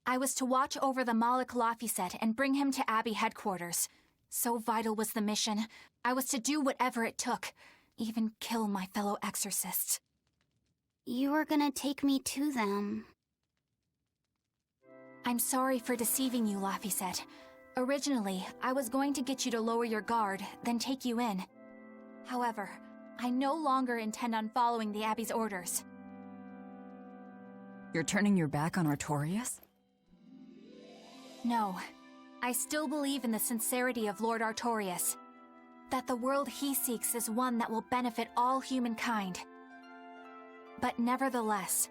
I was to watch over the Malik Laphicet and bring him to Abbey headquarters. So vital was the mission, I was to do whatever it took, even kill my fellow exorcists. You were gonna take me to them. I'm sorry for deceiving you, Laphicet. Originally, I was going to get you to lower your guard, then take you in. However, I no longer intend on following the Abbey's orders. You're turning your back on Artorias? No. I still believe in the sincerity of Lord Artorias. That the world he seeks is one that will benefit all humankind. But nevertheless,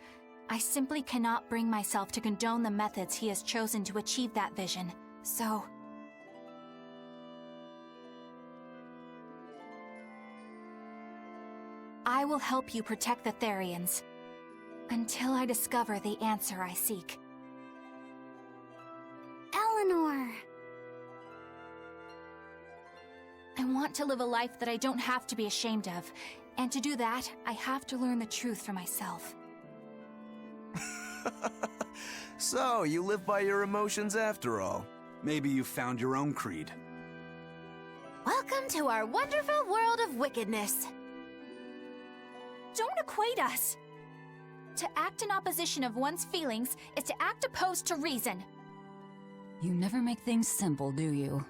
I simply cannot bring myself to condone the methods he has chosen to achieve that vision, so... I will help you protect the Therians, until I discover the answer I seek. Eleanor! I want to live a life that I don't have to be ashamed of, and to do that, I have to learn the truth for myself. So, you live by your emotions after all. Maybe you found your own creed. Welcome to our wonderful world of wickedness. Don't equate us! To act in opposition of one's feelings is to act opposed to reason. You never make things simple, do you?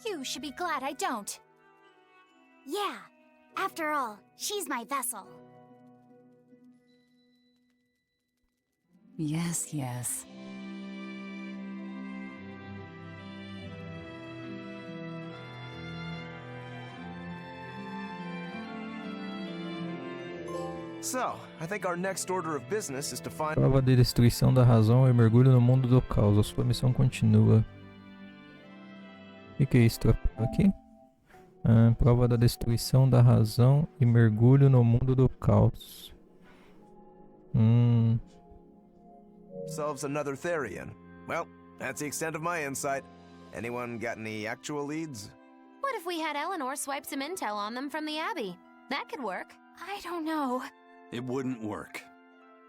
You should be glad I don't. Yeah, after all, she's my vessel. Yes, yes. So, I think our next order of business is to find... Prova de destruição da razão e mergulho no mundo do caos. A sua missão continua. O que é isso aqui? Prova da destruição da razão e mergulho no mundo do caos. Solves another Therian. Well, that's the extent of my insight. Anyone got any actual leads? What if we had Eleanor swipe some intel on them from the Abbey? That could work. I don't know. It wouldn't work.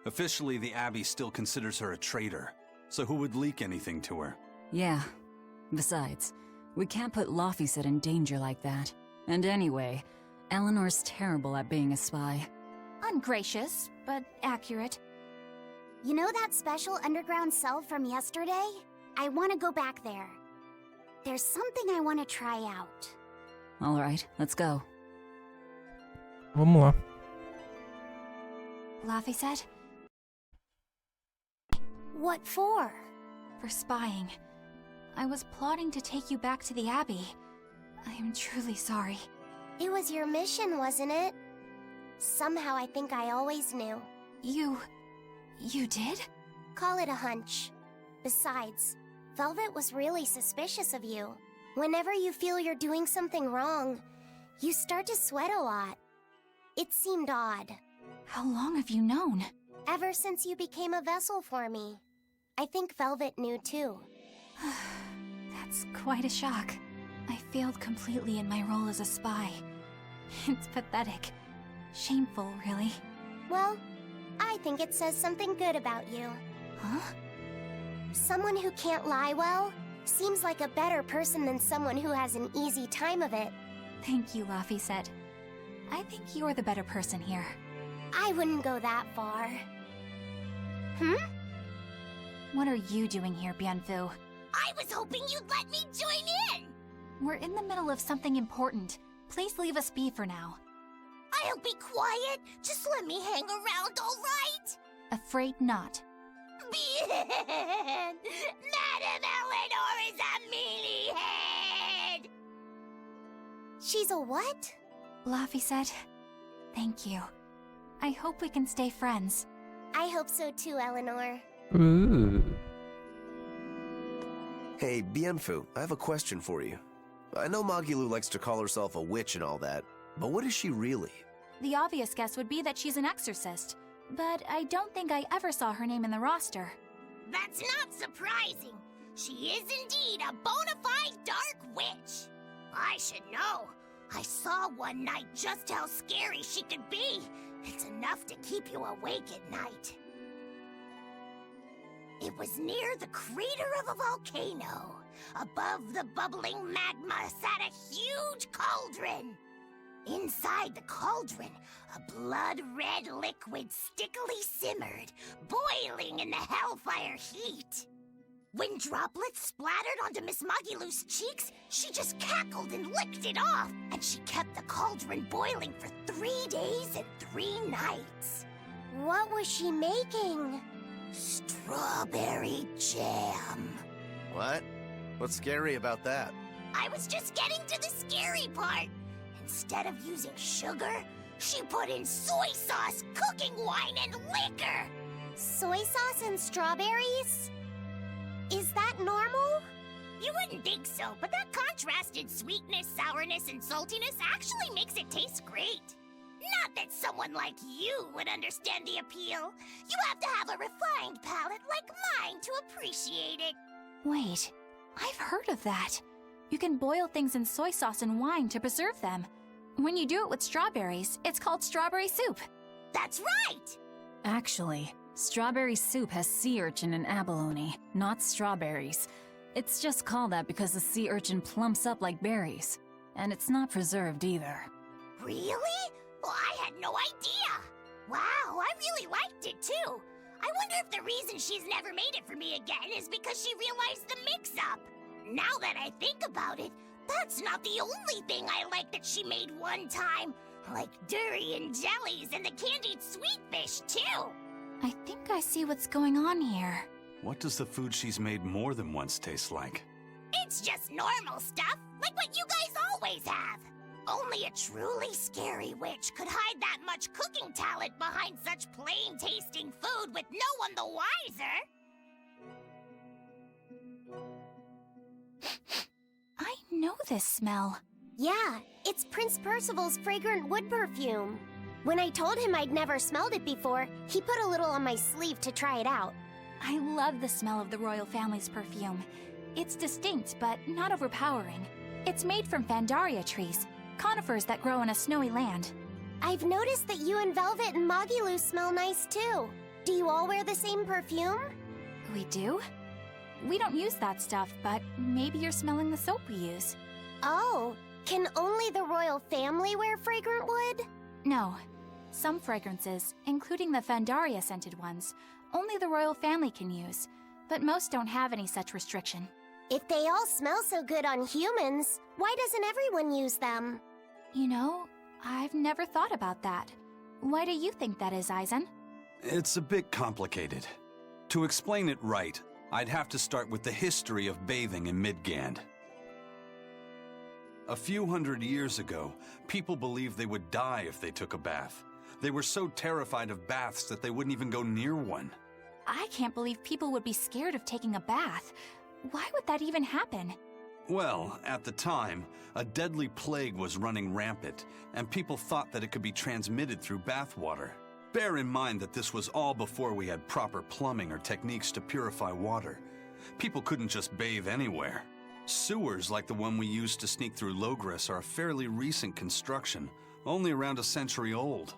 Officially, the Abbey still considers her a traitor. So who would leak anything to her? Yeah. Besides, we can't put Laphicet in danger like that. And anyway, Eleanor's terrible at being a spy. Ungracious, but accurate. You know that special underground cell from yesterday? I want to go back there. There's something I want to try out. Alright, let's go. Vamos lá. Laphicet? What for? For spying. I was plotting to take you back to the Abbey. I am truly sorry. It was your mission, wasn't it? Somehow I think I always knew. You did? Call it a hunch. Besides, Velvet was really suspicious of you. Whenever you feel you're doing something wrong, You start to sweat a lot. It seemed odd. How long have you known? Ever since you became a vessel for me. I think Velvet knew too. That's quite a shock. I failed completely in my role as a spy. It's pathetic. Shameful, really. Well, I think it says something good about you. Huh? Someone who can't lie well seems like a better person than someone who has an easy time of it. Thank you, Laphicet. I think you're the better person here. I wouldn't go that far. What are you doing here, Bienfu? I was hoping you'd let me join in! We're in the middle of something important. Please leave us be for now. I'll be quiet. Just let me hang around, all right? Afraid not. Bien! Madame Eleanor is a mealy-head! She's a what? Laphicet, thank you. I hope we can stay friends. I hope so too, Eleanor. Ooh. Hey, Bienfu, I have a question for you. I know Magilu likes to call herself a witch and all that, but what is she really? The obvious guess would be that she's an exorcist, but I don't think I ever saw her name in the roster. That's not surprising. She is indeed a bona fide dark witch. I should know. I saw one night just how scary she could be. It's enough to keep you awake at night. It was near the crater of a volcano. Above the bubbling magma sat a huge cauldron. Inside the cauldron, a blood-red liquid stickily simmered, boiling in the hellfire heat. When droplets splattered onto Miss Magilu's cheeks, she just cackled and licked it off, and she kept the cauldron boiling for 3 days and 3 nights. What was she making? Strawberry jam. What? What's scary about that? I was just getting to the scary part. Instead of using sugar, she put in soy sauce, cooking wine, and liquor. Soy sauce and strawberries? Is that normal? You wouldn't think so, but that contrasted sweetness, sourness, and saltiness actually makes it taste great. Not that someone like you would understand the appeal. You have to have a refined palate like mine to appreciate it. Wait, I've heard of that. You can boil things in soy sauce and wine to preserve them. When you do it with strawberries, it's called strawberry soup. That's right! Actually, strawberry soup has sea urchin and abalone, not strawberries. It's just called that because the sea urchin plumps up like berries. And it's not preserved either. Really? Well, I had no idea. Wow, I really liked it too. I wonder if the reason she's never made it for me again is because she realized the mix-up. Now that I think about it, that's not the only thing I like that she made one time. Like durian jellies and the candied sweet fish too. I think I see what's going on here. What does the food she's made more than once taste like? It's just normal stuff, like what you guys always have. Only a truly scary witch could hide that much cooking talent behind such plain-tasting food with no one the wiser. I know this smell. Yeah, it's Prince Percival's fragrant wood perfume. When I told him I'd never smelled it before, he put a little on my sleeve to try it out. I love the smell of the royal family's perfume. It's distinct, but not overpowering. It's made from Fandaria trees, conifers that grow in a snowy land. I've noticed that you and Velvet and Magilu smell nice too. Do you all wear the same perfume? We do? We don't use that stuff, but maybe you're smelling the soap we use. Oh, can only the royal family wear fragrant wood? No. Some fragrances, including the Fandaria scented ones, only the royal family can use, but most don't have any such restriction. If they all smell so good on humans, why doesn't everyone use them? You know, I've never thought about that. Why do you think that is, Aizen? It's a bit complicated. To explain it right, I'd have to start with the history of bathing in Midgand. A few hundred years ago, people believed they would die if they took a bath. They were so terrified of baths that they wouldn't even go near one. I can't believe people would be scared of taking a bath. Why would that even happen? Well, at the time, a deadly plague was running rampant, and people thought that it could be transmitted through bathwater. Bear in mind that this was all before we had proper plumbing or techniques to purify water. People couldn't just bathe anywhere. Sewers like the one we used to sneak through Logres are a fairly recent construction, only around a century old.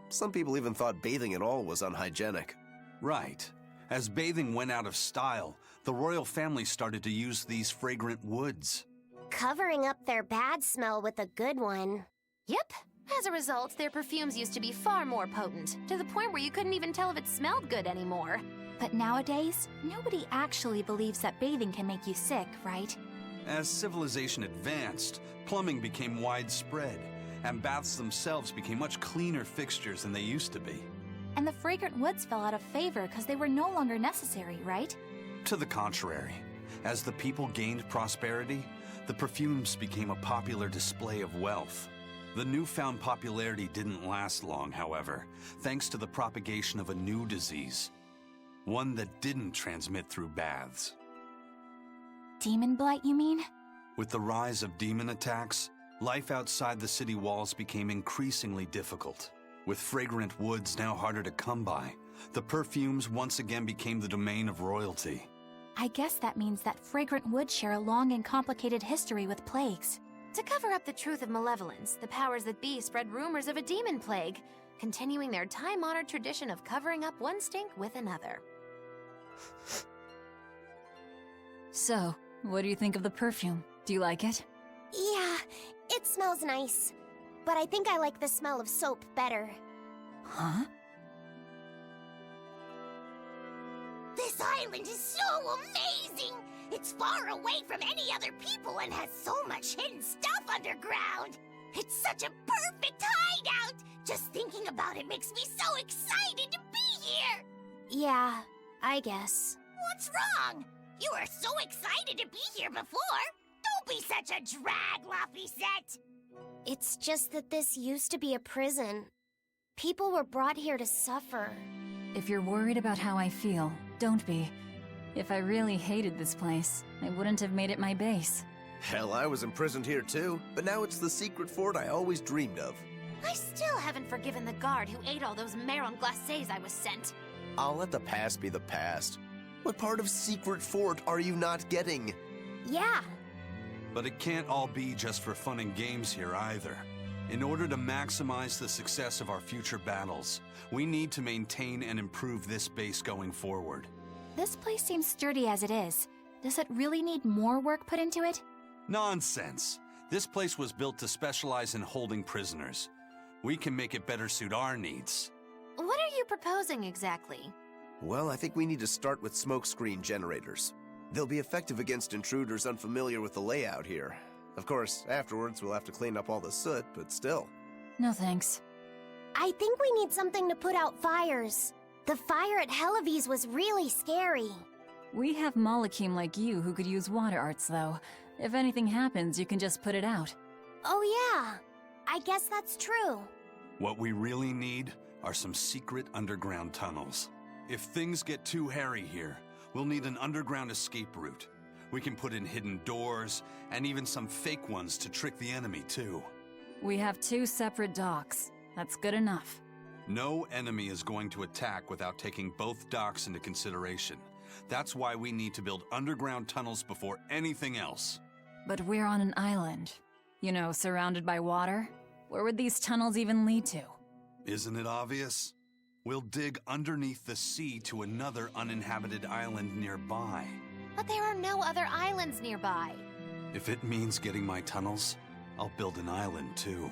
Some people even thought bathing at all was unhygienic. Right. As bathing went out of style, the royal family started to use these fragrant woods. Covering up their bad smell with a good one. Yep. As a result, their perfumes used to be far more potent, to the point where you couldn't even tell if it smelled good anymore. But nowadays, nobody actually believes that bathing can make you sick, right? As civilization advanced, plumbing became widespread, and baths themselves became much cleaner fixtures than they used to be. And the fragrant woods fell out of favor because they were no longer necessary, right? To the contrary, as the people gained prosperity, the perfumes became a popular display of wealth. The newfound popularity didn't last long, however, thanks to the propagation of a new disease. One that didn't transmit through baths. Demon blight, you mean? With the rise of demon attacks, life outside the city walls became increasingly difficult. With fragrant woods now harder to come by, the perfumes once again became the domain of royalty. I guess that means that fragrant woods share a long and complicated history with plagues. To cover up the truth of malevolence, the powers that be spread rumors of a demon plague, continuing their time-honored tradition of covering up one stink with another. So, what do you think of the perfume? Do you like it? Yeah, it smells nice. But I think I like the smell of soap better. Huh? This island is so amazing! It's far away from any other people and has so much hidden stuff underground! It's such a perfect hideout! Just thinking about it makes me so excited to be here! Yeah, I guess. What's wrong? You were so excited to be here before! Don't be such a drag, Laphicet! It's just that this used to be a prison. People were brought here to suffer. If you're worried about how I feel, don't be. If I really hated this place, I wouldn't have made it my base. Hell, I was imprisoned here too, but now it's the secret fort I always dreamed of. I still haven't forgiven the guard who ate all those marron glacés I was sent. I'll let the past be the past. What part of secret fort are you not getting? Yeah. But it can't all be just for fun and games here either. In order to maximize the success of our future battles, we need to maintain and improve this base going forward. This place seems sturdy as it is. Does it really need more work put into it? Nonsense. This place was built to specialize in holding prisoners. We can make it better suit our needs. What are you proposing exactly? Well, I think we need to start with smokescreen generators. They'll be effective against intruders unfamiliar with the layout here. Of course, afterwards we'll have to clean up all the soot, but still. No thanks. I think we need something to put out fires. The fire at Helavis was really scary. We have Malakim like you who could use water arts, though. If anything happens, you can just put it out. Oh yeah, I guess that's true. What we really need are some secret underground tunnels. If things get too hairy here, we'll need an underground escape route. We can put in hidden doors, and even some fake ones to trick the enemy, too. We have 2 separate docks. That's good enough. No enemy is going to attack without taking both docks into consideration. That's why we need to build underground tunnels before anything else. But we're on an island. You know, surrounded by water. Where would these tunnels even lead to? Isn't it obvious? We'll dig underneath the sea to another uninhabited island nearby. But there are no other islands nearby. If it means getting my tunnels, I'll build an island too.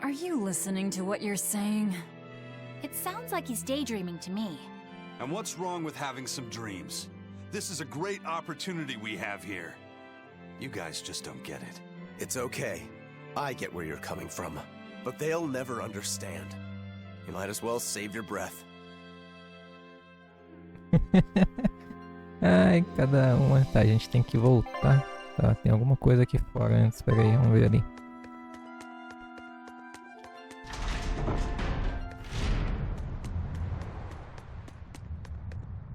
Are you listening to what you're saying? It sounds like he's daydreaming to me. And what's wrong with having some dreams? This is a great opportunity we have here. You guys just don't get it. It's okay. I get where you're coming from. But they'll never understand. You might as well save your breath. Ai, cada uma. Tá, a gente tem que voltar. Tá, tem alguma coisa aqui fora antes. Pera aí, vamos ver ali.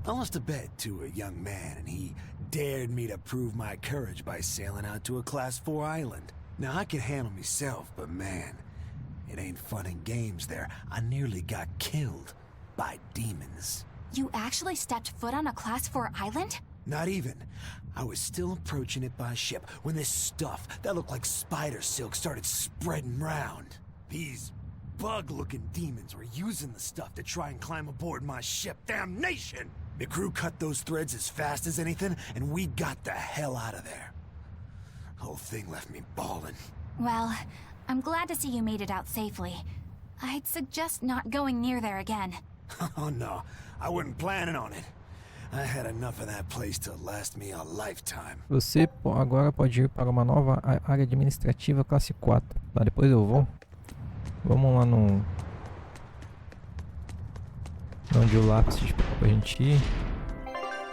I lost a bet to a young man, and he dared me to prove my courage by sailing out to a Class 4 island. Now, I can handle myself, but man, it ain't fun and games there. I nearly got killed by demons. You actually stepped foot on a Class 4 island? Not even. I was still approaching it by ship when this stuff that looked like spider silk started spreading round. These bug-looking demons were using the stuff to try and climb aboard my ship. Damnation! The crew cut those threads as fast as anything, and we got the hell out of there. Whole thing left me bawling. Well, I'm glad to see you made it out safely. I'd suggest not going near there again. Oh no, I wasn't planning on it. I had enough of that place to last me a lifetime. Você agora pode ir para uma nova área administrativa classe 4. Tá, depois eu vou. Vamos lá no... onde o lápis explicou pra gente ir.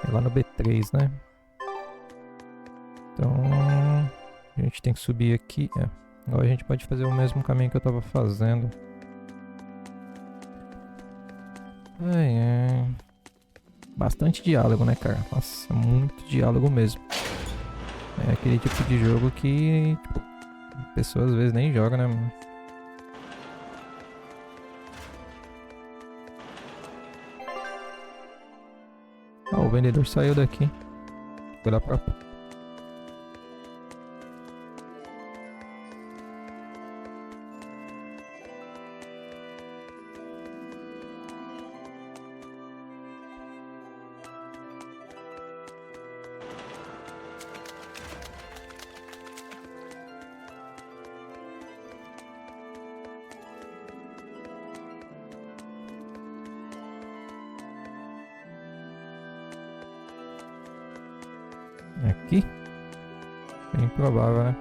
É lá no B3, né? Então... a gente tem que subir aqui. É. Agora a gente pode fazer o mesmo caminho que eu tava fazendo. Bastante diálogo, né, cara? Nossa, muito diálogo mesmo. É aquele tipo de jogo que, tipo, a pessoa às vezes nem joga, né? Ah, o vendedor saiu daqui. Foi lá pra... Aqui? Bem provável, né?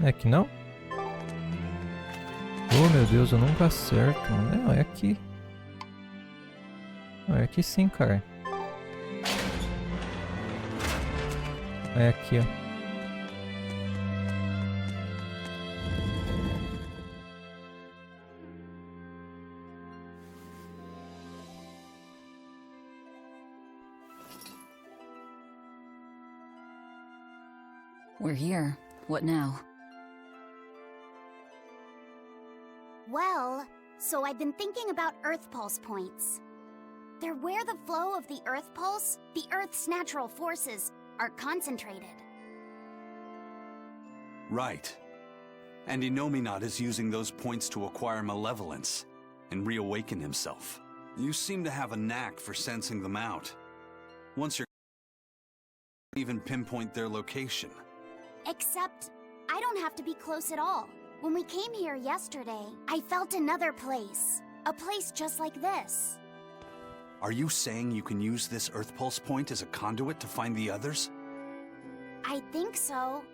É que não? Oh meu Deus, eu nunca acerto, mano. Não, é aqui. É aqui sim, cara. É aqui, ó. We're here. What now? Well, so I've been thinking about Earth Pulse points. They're where the flow of the Earth Pulse, the Earth's natural forces, are concentrated. Right. And Inominat is using those points to acquire malevolence and reawaken himself. You seem to have a knack for sensing them out. Once you're even pinpoint their location. Except, I don't have to be close at all. When we came here yesterday, I felt another place. A place just like this. Are you saying you can use this Earth Pulse point as a conduit to find the others? I think so.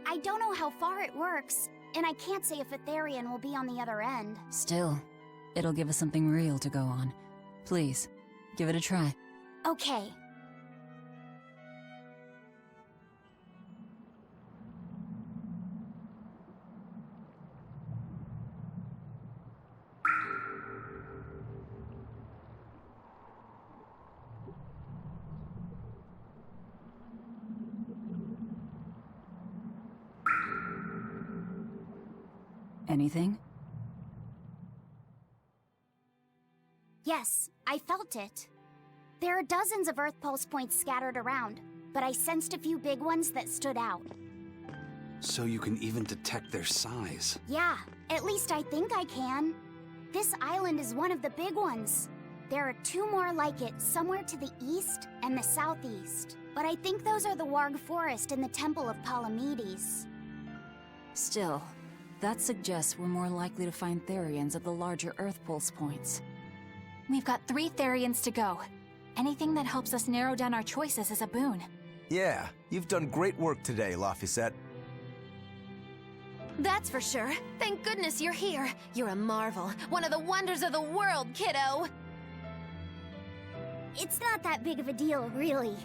I don't know how far it works, and I can't say if Etherian will be on the other end. Still, it'll give us something real to go on. Please, give it a try. Okay. Anything? Yes, I felt it. There are dozens of Earth Pulse points scattered around, but I sensed a few big ones that stood out. So you can even detect their size. Yeah, at least I think I can. This island is one of the big ones. There are two more like it somewhere to the east and the southeast. But I think those are the Warg Forest and the Temple of Palamedes. Still, that suggests we're more likely to find Therians at the larger Earth Pulse points. We've got 3 Therians to go. Anything that helps us narrow down our choices is a boon. Yeah, you've done great work today, Laphicet. That's for sure. Thank goodness you're here. You're a marvel. One of the wonders of the world, kiddo. It's not that big of a deal, really.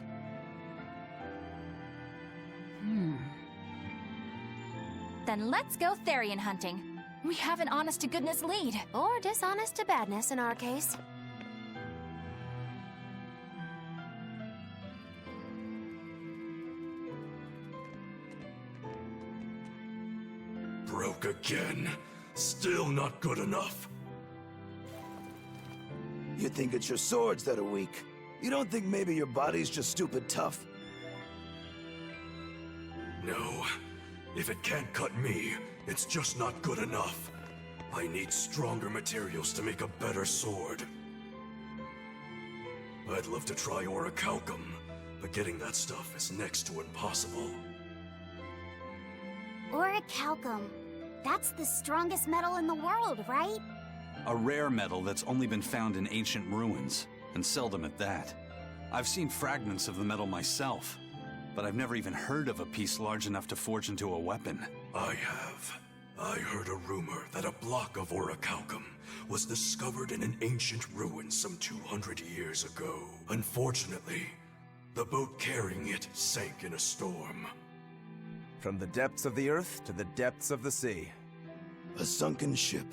Then let's go Therian hunting. We have an honest-to-goodness lead. Or dishonest to badness in our case. Broke again. Still not good enough. You think it's your swords that are weak? You don't think maybe your body's just stupid tough? No. If it can't cut me, it's just not good enough. I need stronger materials to make a better sword. I'd love to try orichalcum, but getting that stuff is next to impossible. Orichalcum. That's the strongest metal in the world, right? A rare metal that's only been found in ancient ruins, and seldom at that. I've seen fragments of the metal myself, but I've never even heard of a piece large enough to forge into a weapon. I have. I heard a rumor that a block of orichalcum was discovered in an ancient ruin some 200 years ago. Unfortunately, the boat carrying it sank in a storm. From the depths of the earth to the depths of the sea. A sunken ship.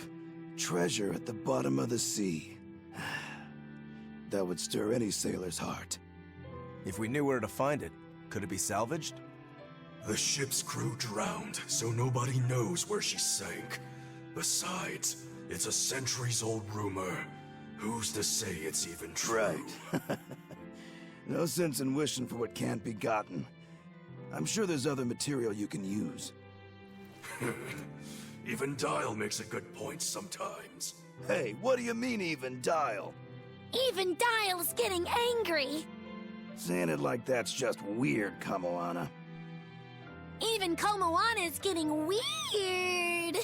Treasure at the bottom of the sea. That would stir any sailor's heart. If we knew where to find it, could it be salvaged? The ship's crew drowned, so nobody knows where she sank. Besides, it's a centuries-old rumor. Who's to say it's even true? Right. No sense in wishing for what can't be gotten. I'm sure there's other material you can use. Even Dial makes a good point sometimes. Hey, what do you mean, even Dial? Even Dial's getting angry! Saying it like that's just weird, Kamoana. Even Komoana's getting weird!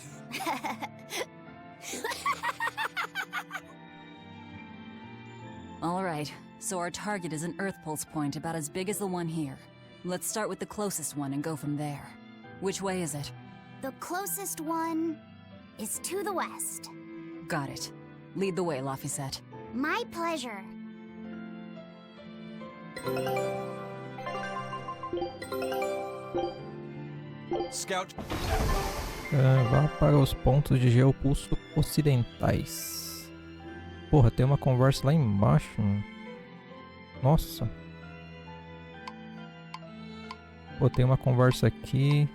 Alright, so our target is an Earth Pulse point about as big as the one here. Let's start with the closest one and go from there. Which way is it? The closest one is to the west. Got it. Lead the way, Laphicet. My pleasure. Scout. Vá para os pontos de geopulso ocidentais. Porra, tem uma conversa lá embaixo. Nossa. Pô, tem uma conversa aqui.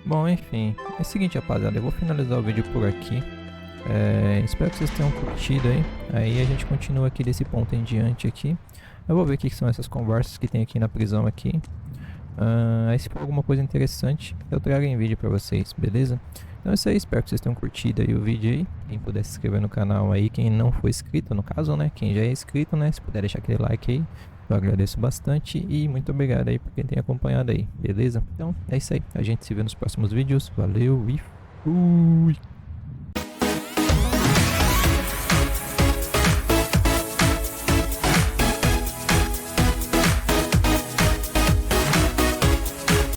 Bom, enfim. É o seguinte, rapaziada. Eu vou finalizar o vídeo por aqui. Espero que vocês tenham curtido aí. Aí a gente continua aqui desse ponto em diante aqui. Eu vou ver o que são essas conversas que tem aqui na prisão aqui. Aí se for alguma coisa interessante, eu trago em vídeo pra vocês, beleza? Então é isso aí, espero que vocês tenham curtido aí o vídeo aí. Quem puder se inscrever no canal aí, quem não for inscrito no caso, né? Quem já é inscrito, né? Se puder deixar aquele like aí, eu agradeço bastante. E muito obrigado aí por quem tem acompanhado aí, beleza? Então é isso aí, a gente se vê nos próximos vídeos. Valeu e fui!